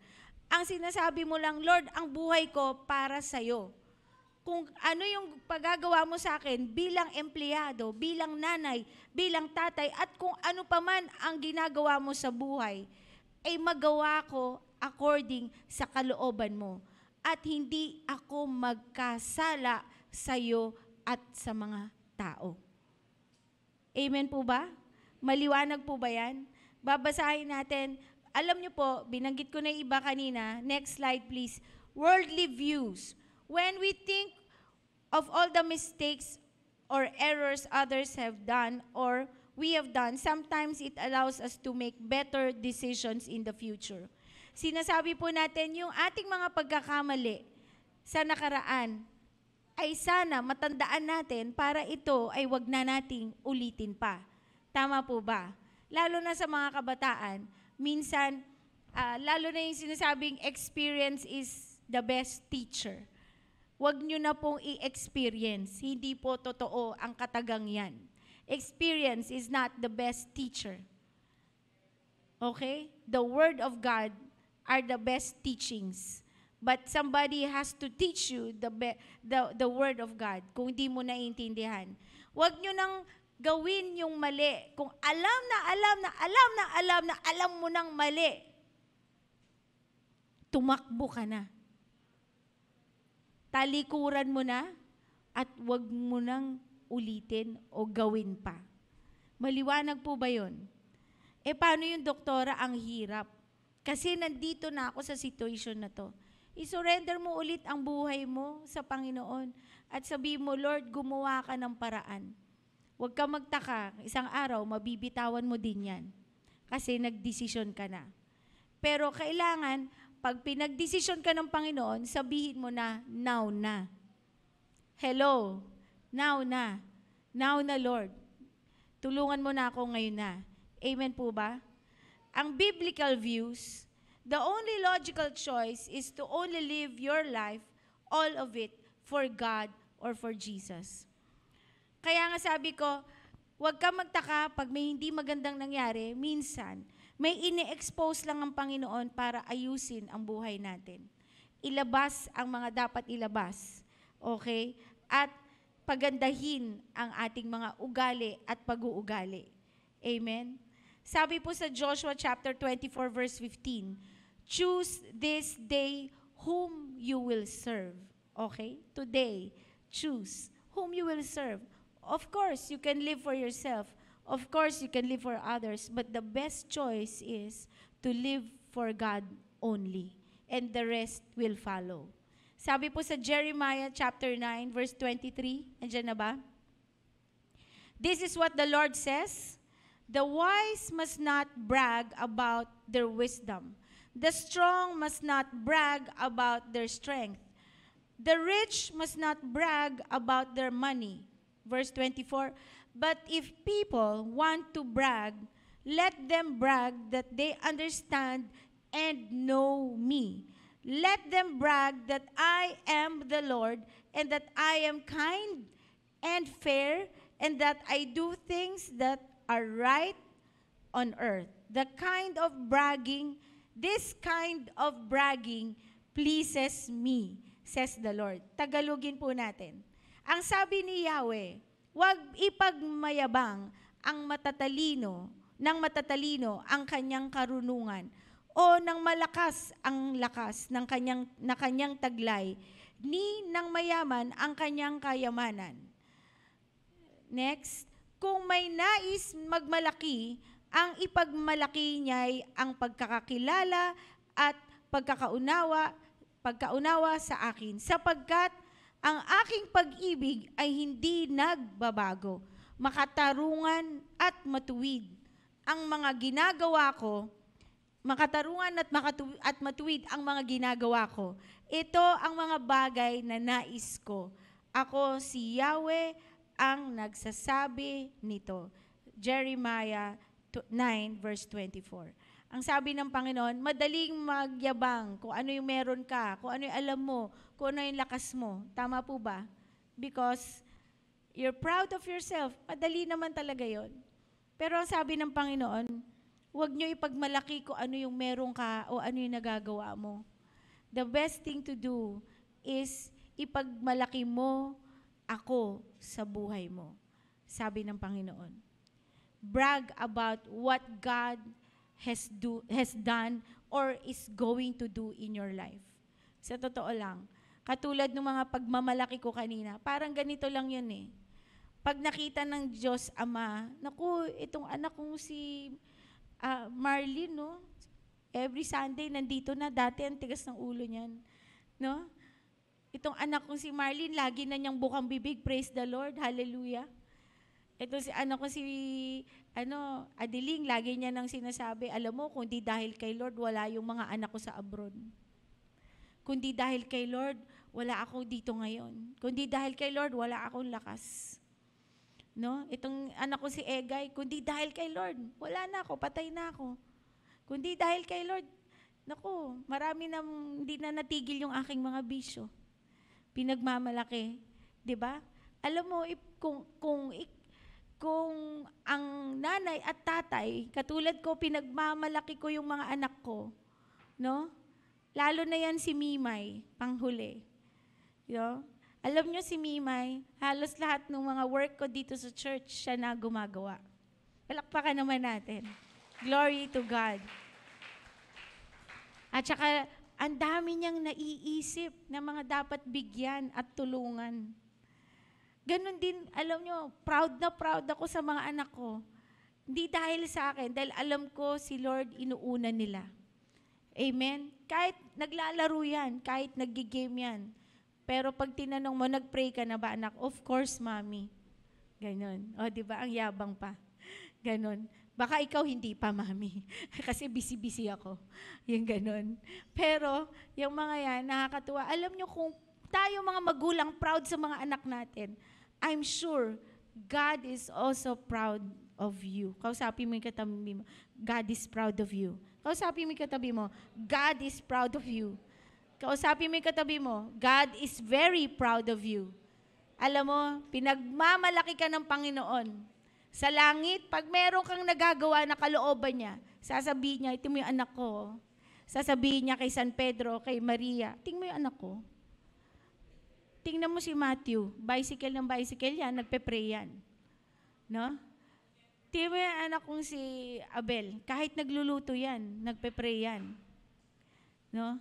Ang sinasabi mo lang, Lord, ang buhay ko para sa'yo. Kung ano yung paggagawa mo sa akin bilang empleyado, bilang nanay, bilang tatay, at kung ano pa man ang ginagawa mo sa buhay, ay magawa ko according sa kalooban mo. At hindi ako magkasala sa iyo at sa mga tao. Amen po ba? Maliwanag po ba yan? Babasahin natin. Alam niyo po, binanggit ko na iba kanina. Next slide please. Worldly views. When we think of all the mistakes or errors others have done or we have done, sometimes it allows us to make better decisions in the future. Sinasabi po natin yung ating mga pagkakamali sa nakaraan ay sana matandaan natin para ito ay wag na nating ulitin pa. Tama po ba? Lalo na sa mga kabataan, minsan, lalo na yung sinasabing experience is the best teacher. Huwag nyo na pong i-experience. Hindi po totoo ang katagang yan. Experience is not the best teacher. Okay? The Word of God are the best teachings. But somebody has to teach you the Word of God kung hindi mo naiintindihan. Huwag nyo nang gawin yung mali. Kung alam mo nang mali, tumakbo ka na. Talikuran mo na at huwag mo nang ulitin o gawin pa. Maliwanag po ba yun? Paano yung doktora? Ang hirap. Kasi nandito na ako sa situation na to. I-surrender mo ulit ang buhay mo sa Panginoon at sabihin mo, Lord, gumawa ka ng paraan. Huwag ka magtaka, isang araw, mabibitawan mo din yan. Kasi nagdesisyon ka na. Pero kailangan, pag pinagdesisyon ka ng Panginoon, sabihin mo na, now na. Hello, now na. Now na, Lord. Tulungan mo na ako ngayon na. Amen po ba? Ang biblical views, the only logical choice is to only live your life, all of it, for God or for Jesus. Kaya nga sabi ko, huwag ka magtaka pag may hindi magandang nangyari, minsan, may ini-expose lang ang Panginoon para ayusin ang buhay natin. Ilabas ang mga dapat ilabas. Okay? At pagandahin ang ating mga ugali at pag-uugali. Amen? Sabi po sa Joshua chapter 24 verse 15, choose this day whom you will serve. Okay? Today, choose whom you will serve. Of course, you can live for yourself. Of course, you can live for others, but the best choice is to live for God only, and the rest will follow. Sabi po sa Jeremiah chapter 9, verse 23, andyan na ba? This is what the Lord says, the wise must not brag about their wisdom. The strong must not brag about their strength. The rich must not brag about their money. Verse 24, but if people want to brag, let them brag that they understand and know me. Let them brag that I am the Lord and that I am kind and fair and that I do things that are right on earth. This kind of bragging pleases me, says the Lord. Tagalogin po natin. Ang sabi ni Yahweh, huwag ipagmayabang ang matatalino ang kanyang karunungan o ng malakas ang lakas ng kanyang taglay, ni ng mayaman ang kanyang kayamanan. Next, kung may nais magmalaki, ang ipagmalaki niya'y ang pagkakakilala at pagkaunawa sa akin, sapagkat ang aking pag-ibig ay hindi nagbabago, makatarungan at matuwid. Ang mga ginagawa ko, makatarungan at matuwid ang mga ginagawa ko. Ito ang mga bagay na nais ko. Ako si Yahweh ang nagsasabi nito. Jeremiah 9 verse 24. Ang sabi ng Panginoon, madaling magyabang kung ano yung meron ka, kung ano yung alam mo, kung ano yung lakas mo. Tama po ba? Because you're proud of yourself. Madali naman talaga yon. Pero ang sabi ng Panginoon, huwag nyo ipagmalaki kung ano yung meron ka o ano yung nagagawa mo. The best thing to do is ipagmalaki mo ako sa buhay mo. Sabi ng Panginoon. Brag about what God has done or is going to do in your life. Sa totoo lang, katulad ng mga pagmamalaki ko kanina, parang ganito lang yun eh. Pag nakita ng Diyos Ama, naku, itong anak kong si Marlene, no? Every Sunday, nandito na. Dati, ang tigas ng ulo niyan. No? Itong anak kong si Marlene, lagi na niyang bukang bibig. Praise the Lord. Hallelujah. Ito si anak ko si Adeling, lagi niya nang sinasabi, alam mo, kung di dahil kay Lord, wala yung mga anak ko sa abroad. Kung di dahil kay Lord, wala ako dito ngayon. Kung di dahil kay Lord, wala akong lakas. No? Itong anak ko si Egay, kundi dahil kay Lord, wala na ako, patay na ako. Kundi dahil kay Lord, naku, marami na hindi na natigil yung aking mga bisyo. Pinagmamalaki, 'di ba? Alam mo, kung ang nanay at tatay, katulad ko, pinagmamalaki ko yung mga anak ko, no? Lalo na yan si Mimay, panghuli. No? Alam nyo si Mimay, halos lahat ng mga work ko dito sa church, siya na gumagawa. Palakpakan naman natin. Glory to God. At saka, ang dami niyang naiisip na mga dapat bigyan at tulungan. Ganon din, alam nyo, proud na proud ako sa mga anak ko. Hindi dahil sa akin, dahil alam ko si Lord inuuna nila. Amen? Kahit naglalaro yan, kahit nag-game yan. Pero pag tinanong mo, nag-pray ka na ba, anak? Of course, Mami. Ganon. O, di ba? Ang yabang pa. Ganon. Baka ikaw hindi pa, Mami. Kasi busy-busy ako. Yung ganon. Pero, yung mga yan, nakakatuwa. Alam nyo, kung tayo mga magulang proud sa mga anak natin, I'm sure God is also proud of you. Kausapin mo yung katabi mo, God is proud of you. Kausapin mo yung katabi mo, God is proud of you. Kausapin mo yung katabi mo, God is very proud of you. Alam mo, pinagmamalaki ka ng Panginoon. Sa langit, pag meron kang nagagawa na kalooban niya, sasabihin niya, ito mo yung anak ko. Sasabihin niya kay San Pedro, kay Maria, tingnan mo yung anak ko. Tingnan mo si Matthew, bicycle ng bicycle yan, nagpe-pray yan. No? Tingnan mo yung anak kong si Abel, kahit nagluluto yan, nagpe-pray yan. No?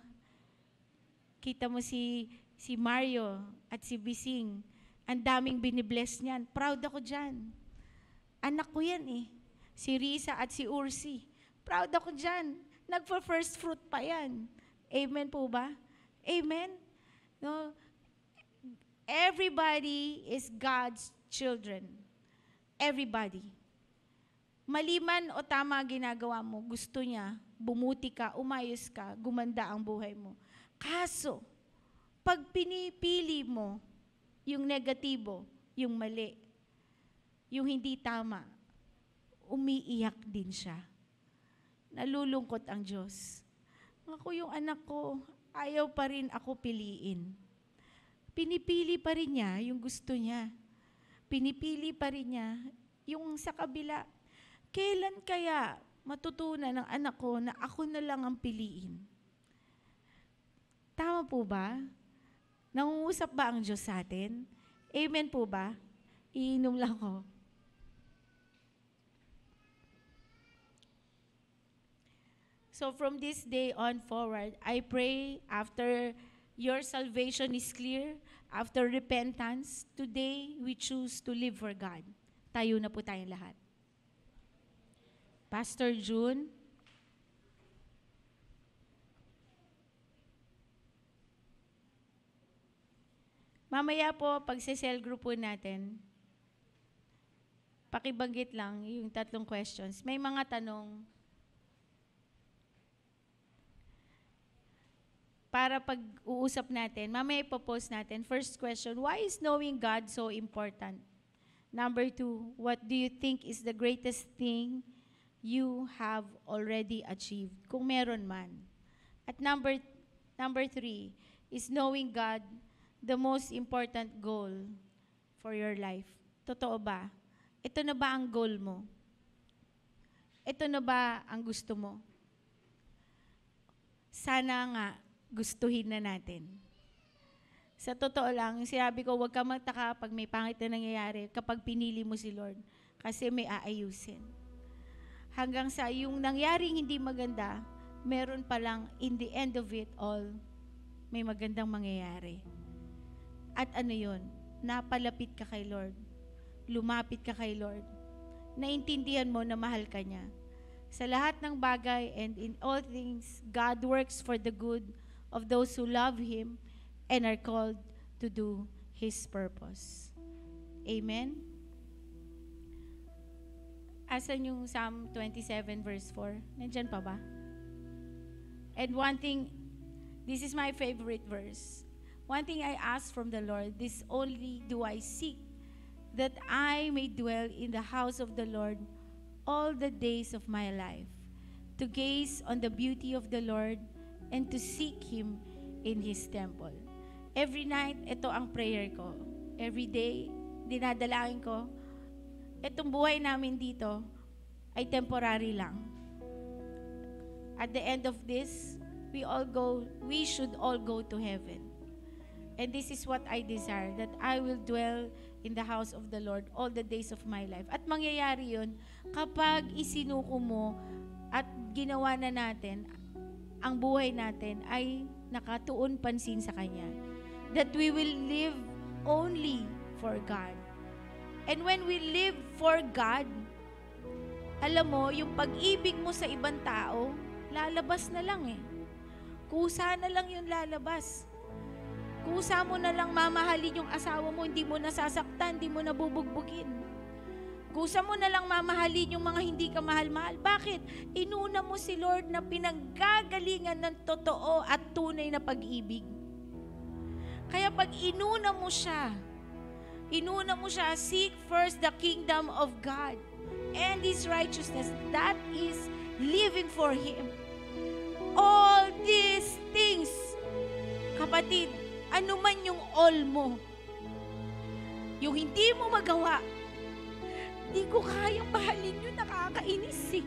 Kita mo si Mario at si Bising, ang daming binibless niyan. Proud ako dyan. Anak ko yan eh. Si Risa at si Ursi. Proud ako dyan. Nagpa-first fruit pa yan. Amen po ba? Amen? No? Everybody is God's children. Everybody. Maliman o tama ginagawa mo, gusto niya, bumuti ka, umayos ka, gumanda ang buhay mo. Kaso, pag pinipili mo yung negatibo, yung mali, yung hindi tama, umiiyak din siya. Nalulungkot ang Diyos. Ako yung anak ko, ayaw pa rin ako piliin. Pinipili pa rin niya yung gusto niya. Pinipili pa rin niya yung sa kabila. Kailan kaya matutunan ng anak ko na ako na lang ang piliin? Tama po ba? Nangungusap ba ang Diyos sa atin? Amen po ba? Iinom lang ko. So from this day on forward, I pray after your salvation is clear, after repentance, today we choose to live for God. Tayo na po tayong lahat. Pastor June, mamaya po, pag cell group po natin, pakibanggit lang yung 3 questions. May mga tanong para pag-uusap natin. Mamaya ipopost natin. First question, why is knowing God so important? Number 2, what do you think is the greatest thing you have already achieved? Kung meron man. At number 3, is knowing God the most important goal for your life? Totoo ba? Ito na ba ang goal mo? Ito na ba ang gusto mo? Sana nga, gustuhin na natin. Sa totoo lang, sinabi ko, huwag ka magtaka pag may pangit na nangyayari kapag pinili mo si Lord. Kasi may aayusin. Hanggang sa yung nangyaring hindi maganda, meron palang in the end of it all, may magandang mangyayari. At ano yun? Napalapit ka kay Lord. Lumapit ka kay Lord. Naintindihan mo na mahal ka niya. Sa lahat ng bagay and in all things, God works for the good of those who love Him and are called to do His purpose. Amen? Asan yung Psalm 27 verse 4? Nandyan pa ba? And one thing, this is my favorite verse. One thing I ask from the Lord, this only do I seek, that I may dwell in the house of the Lord all the days of my life, to gaze on the beauty of the Lord and to seek Him in His temple. Every night, ito ang prayer ko. Every day, dinadalangin ko, itong buhay namin dito ay temporary lang. At the end of this, we should all go to heaven. And this is what I desire, that I will dwell in the house of the Lord all the days of my life. At mangyayari yun kapag isinuko mo at ginawa na natin, ang buhay natin ay nakatuon pansin sa Kanya. That we will live only for God. And when we live for God, alam mo, yung pag-ibig mo sa ibang tao, lalabas na lang eh. Kusa na lang yung lalabas. Kusa mo na lang mamahalin yung asawa mo, hindi mo nasasaktan, hindi mo nabubugbugin. Kusa mo na lang mamahalin yung mga hindi ka mahal-mahal. Bakit? Inuna mo si Lord na pinanggagalingan ng totoo at tunay na pag-ibig. Kaya pag inuna mo siya, seek first the kingdom of God and His righteousness. That is living for Him. All these things, kapatid, ano man yung all mo, yung hindi mo magawa, hindi ko kayang mahalin yun, nakakainis eh.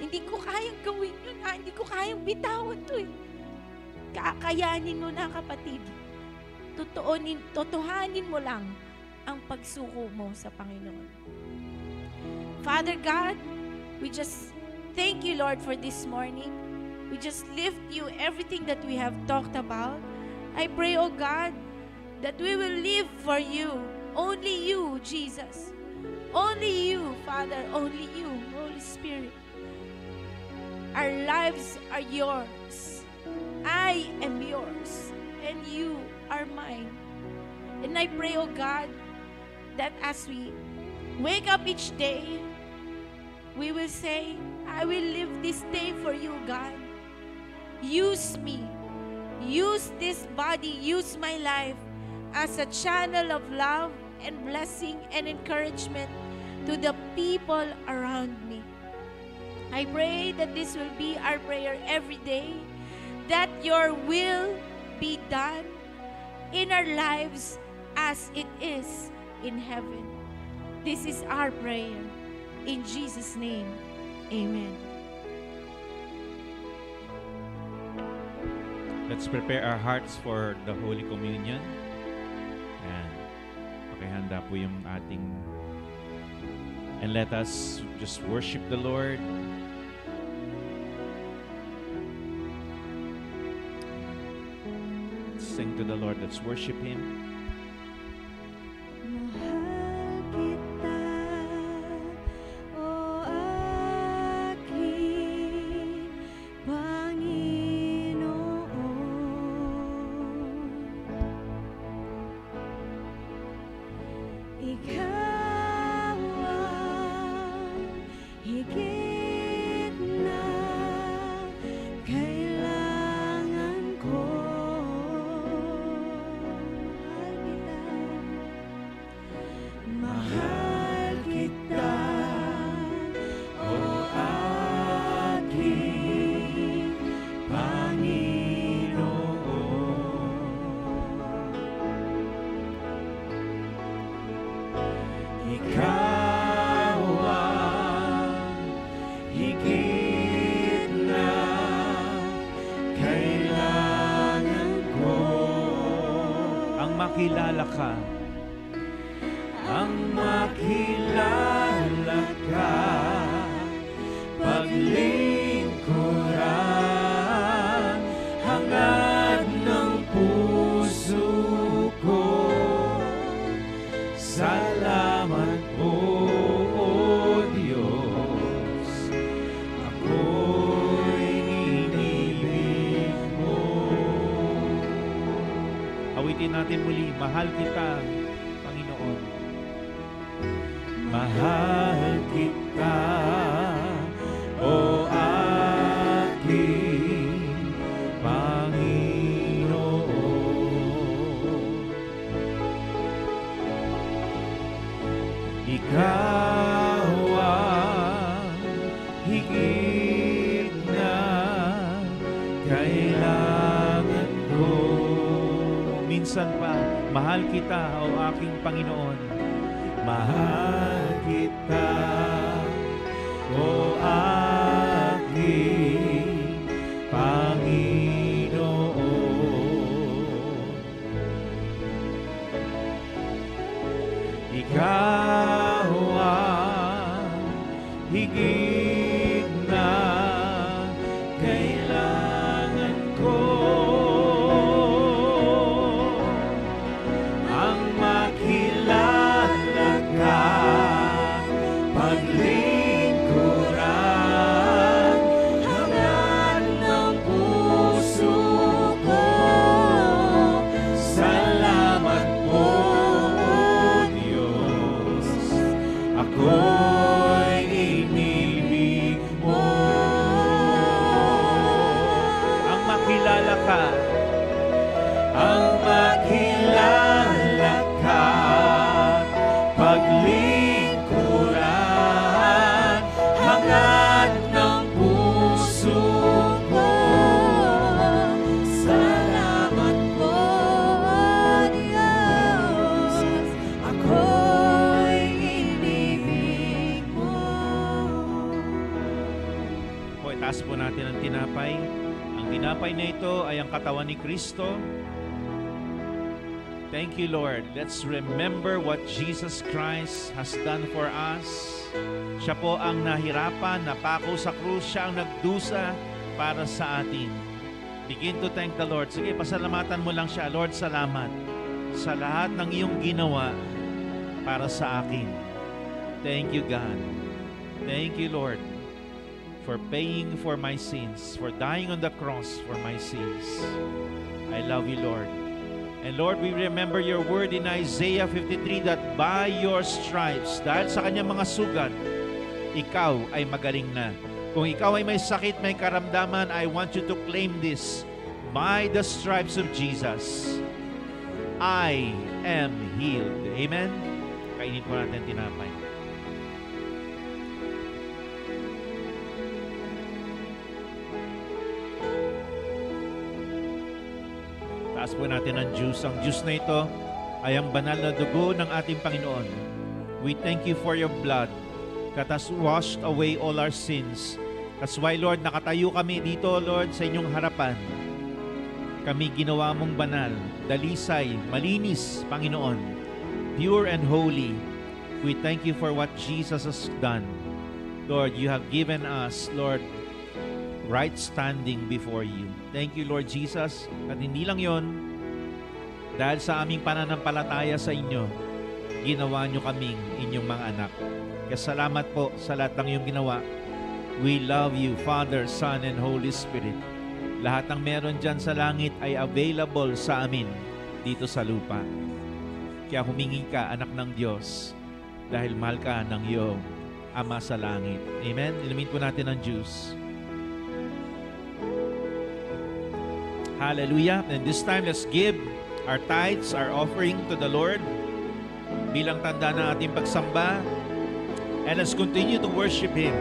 Hindi ko kayang gawin yun, hindi ko kayang bitawan to eh. Kakayanin mo na, kapatid. Totohanin mo lang ang pagsuko mo sa Panginoon. Father God, we just thank you, Lord, for this morning. We just lift you everything that we have talked about. I pray, oh God, that we will live for you. Only you, Jesus. Only you, Father. Only you, Holy Spirit. Our lives are yours. I am yours. And you are mine. And I pray, oh God, that as we wake up each day, we will say, I will live this day for you, God. Use me. Use this body, use my life as a channel of love and blessing and encouragement to the people around me. I pray that this will be our prayer every day, that your will be done in our lives as it is in heaven. This is our prayer. In Jesus' name, amen. Let's prepare our hearts for the Holy Communion. And pakihanda po yung ating... And let us just worship the Lord. Let's sing to the Lord. Let's worship Him. Mahal kita, o aking Panginoon. Ikaw ang higit na kailangan ko. Mahal kita, o aking Panginoon. Ikaw ang higit na kailangan ko. Ang makilala ka. Ang makilala ka, paglingkuran, hangad ng puso ko. Salamat po, O Diyos, ako'y inibig mo. Awitin natin muli, mahal kita, Panginoon. Mahal kita, o aking Panginoon. kailangan ko. Minsan pa, mahal kita, o aking Panginoon. Mahal kita, o aking Panginoon. Ikaw ang higit na kailangan ko. Ang makilala ka, paglingkuran, hangad ng puso ko. Salamat po, O Diyos, ako'y inibig mo. Ang makilala ka, ang makilala ka, paglingkuran, hangad ng puso ko. Salamat po, Diyos, ako'y inibig mo. Po, itaas po natin ang tinapay. Ang tinapay na ito ay ang katawan ni Kristo. Thank you, Lord. Let's remember what Jesus Christ has done for us. Siya po ang nahirapan, napako sa krus, siya ang nagdusa para sa atin. Begin to thank the Lord. Sige, pasalamatan mo lang siya. Lord, salamat sa lahat ng iyong ginawa para sa akin. Thank you, God. Thank you, Lord, for paying for my sins, for dying on the cross for my sins. I love you, Lord. And Lord, we remember your word in Isaiah 53 that by your stripes, dahil sa kanyang mga sugat, ikaw ay magaling na. Kung ikaw ay may sakit, may karamdaman, I want you to claim this. By the stripes of Jesus, I am healed. Amen? Kainin po natin tinapay. Taas po natin ang juice. Ang juice na ito ay ang banal na dugo ng ating Panginoon. We thank you for your blood that has washed away all our sins. That's why, Lord, nakatayo kami dito, Lord, sa inyong harapan. Kami ginawa mong banal, dalisay, malinis, Panginoon, pure and holy. We thank you for what Jesus has done. Lord, you have given us, Lord, right standing before you. Thank you, Lord Jesus. At hindi lang yon, dahil sa aming pananampalataya sa inyo, ginawa nyo kaming inyong mga anak. Kaya salamat po sa lahat ng iyong ginawa. We love you, Father, Son, and Holy Spirit. Lahat ng meron dyan sa langit ay available sa amin dito sa lupa. Kaya humingi ka, anak ng Diyos, dahil mahal ka ng iyong Ama sa langit. Amen? Inumin po natin ang juice. Hallelujah. And this time, let's give our tithes, our offering to the Lord bilang tanda ng ating pagsamba. And let's continue to worship Him.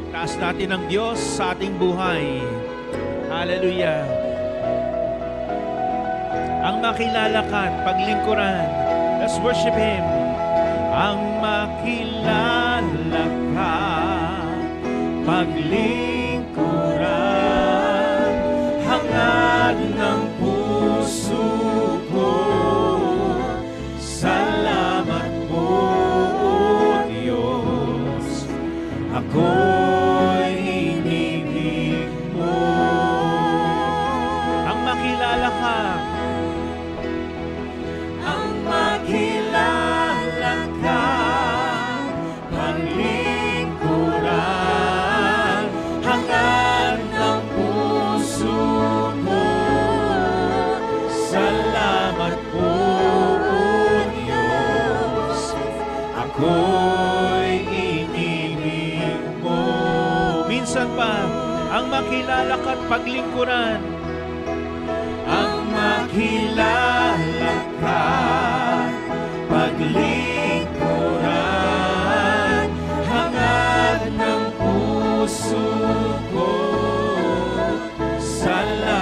Taas natin ang Diyos sa ating buhay. Hallelujah. Ang makilala ka, paglingkuran. Let's worship Him. Ang makilala ka, paglingkuran, hangad ng puso ko. Salamat po, O Diyos, ako'y inibig mo. Ang makilala ka, ang makilala ka, paglingkuran, hangad ng puso ko. Salamat po, O Diyos, ako'y inibig mo. Minsan pa, ang makilala ka't paglingkuran, ang makilala ka, paglingkuran, hangad ng puso ko. Salamat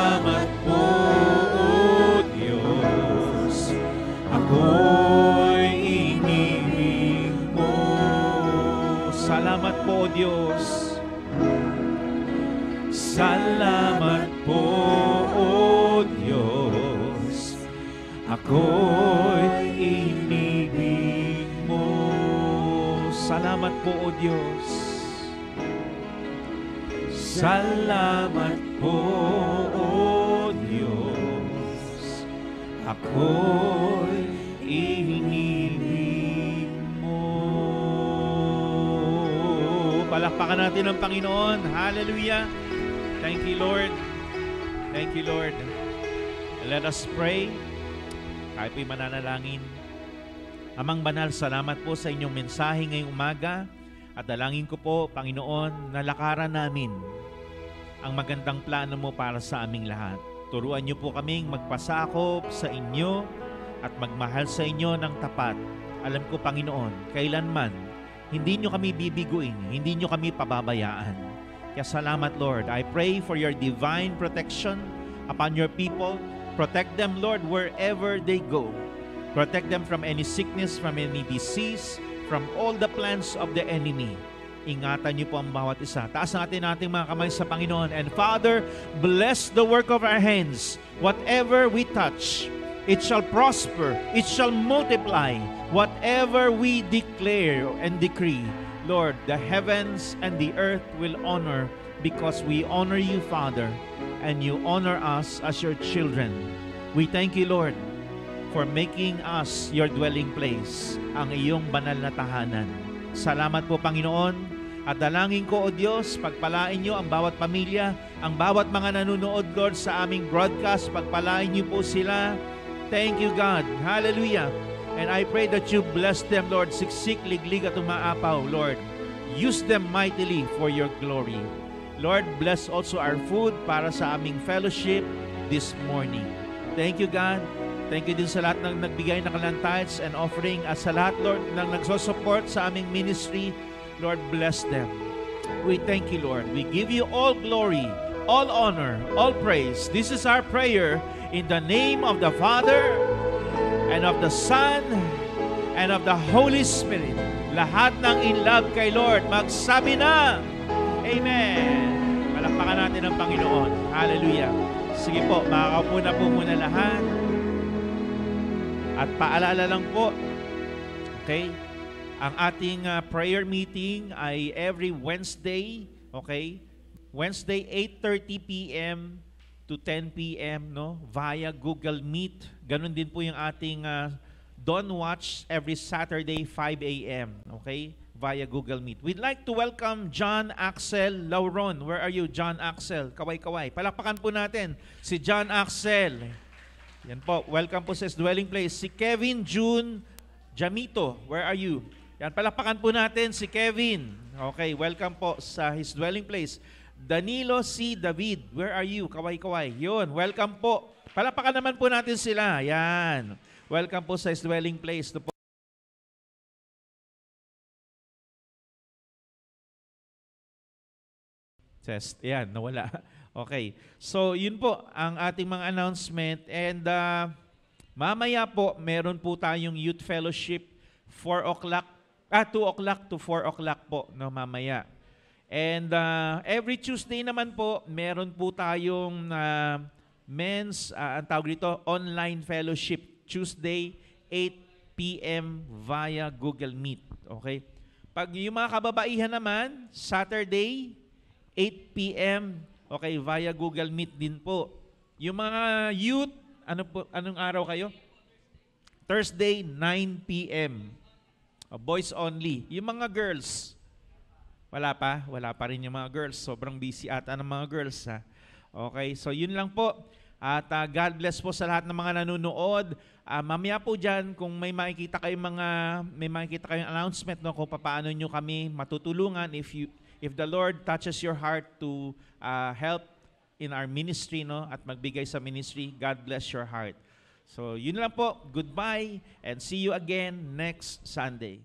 Salamat po, O Diyos, ako'y inibig mo. Salamat po, O Diyos. Salamat po, O Diyos, ako'y inibig mo. Palakpakan natin ang Panginoon. Hallelujah. Thank you, Lord. Thank you, Lord. Let us pray. Kahit po'y mananalangin. Amang Banal, salamat po sa inyong mensahe ngayong umaga. At dalangin ko po, Panginoon, na lakaran namin ang magandang plano mo para sa aming lahat. Turuan niyo po kaming magpasakop sa inyo at magmahal sa inyo ng tapat. Alam ko, Panginoon, kailanman, hindi niyo kami bibiguin, hindi niyo kami pababayaan. Kaya salamat, Lord. I pray for your divine protection upon your people. Protect them, Lord, wherever they go. Protect them from any sickness, from any disease, from all the plans of the enemy. Ingatan niyo po ang bawat isa. Taas natin ating mga kamay sa Panginoon. And Father, bless the work of our hands. Whatever we touch, it shall prosper. It shall multiply. Whatever we declare and decree, Lord, the heavens and the earth will honor because we honor you, Father, and you honor us as your children. We thank you, Lord, for making us your dwelling place, ang iyong banal na tahanan. Salamat po, Panginoon. At dalangin ko, O Diyos, pagpalain niyo ang bawat pamilya, ang bawat mga nanonood, Lord, sa aming broadcast. Pagpalain niyo po sila. Thank you, God. Hallelujah. And I pray that you bless them, Lord. Siksik, liglig at umaapaw, Lord. Use them mightily for your glory. Lord, bless also our food para sa aming fellowship this morning. Thank you, God. Thank you din sa lahat ng nagbigay ng kanilang tithes and offering at sa lahat, Lord, ng nagsosupport sa aming ministry. Lord, bless them. We thank you, Lord. We give you all glory, all honor, all praise. This is our prayer in the name of the Father and of the Son and of the Holy Spirit. Lahat ng in love kay Lord, magsabi na, Amen. Palakpakan natin ang Panginoon. Hallelujah. Sige po, makakaupo na po muna lahat. At paalala lang po, okay, ang ating prayer meeting ay every Wednesday, okay? Wednesday, 8:30 p.m. to 10 p.m., no? Via Google Meet. Ganun din po yung ating Dawn Watch every Saturday, 5 a.m., okay? Via Google Meet. We'd like to welcome John Axel Lauron. Where are you, John Axel? Kaway-kaway. Palakpakan po natin si John Axel. Yan po. Welcome po sa his dwelling place. Si Kevin June Jamito. Where are you? Yan, palakpakan po natin si Kevin. Okay, welcome po sa his dwelling place. Danilo C. David, where are you? Kaway-kaway. Yun, welcome po. Palakpakan naman po natin sila. Yan. Welcome po sa his dwelling place. Test. Yan, nawala. Okay. So, yun po ang ating mga announcement. And mamaya po, meron po tayong youth fellowship 2 o'clock to 4 o'clock po, no, mamaya. And every Tuesday naman po, meron po tayong men's, ang tawag dito, online fellowship. Tuesday, 8 p.m. via Google Meet. Okay? Pag yung mga kababaihan naman, Saturday, 8 p.m. Okay, via Google Meet din po. Yung mga youth, anong araw kayo? Thursday, 9 p.m. Boys only. Yung mga girls, wala pa rin yung mga girls. Sobrang busy ata ng mga girls. Ha? Okay, so yun lang po. At God bless po sa lahat ng mga nanonood. Mamaya po dyan, kung may makikita kayong announcement, no, kung paano nyo kami matutulungan if the Lord touches your heart to help in our ministry, no, at magbigay sa ministry, God bless your heart. So, yun lang po. Goodbye and see you again next Sunday.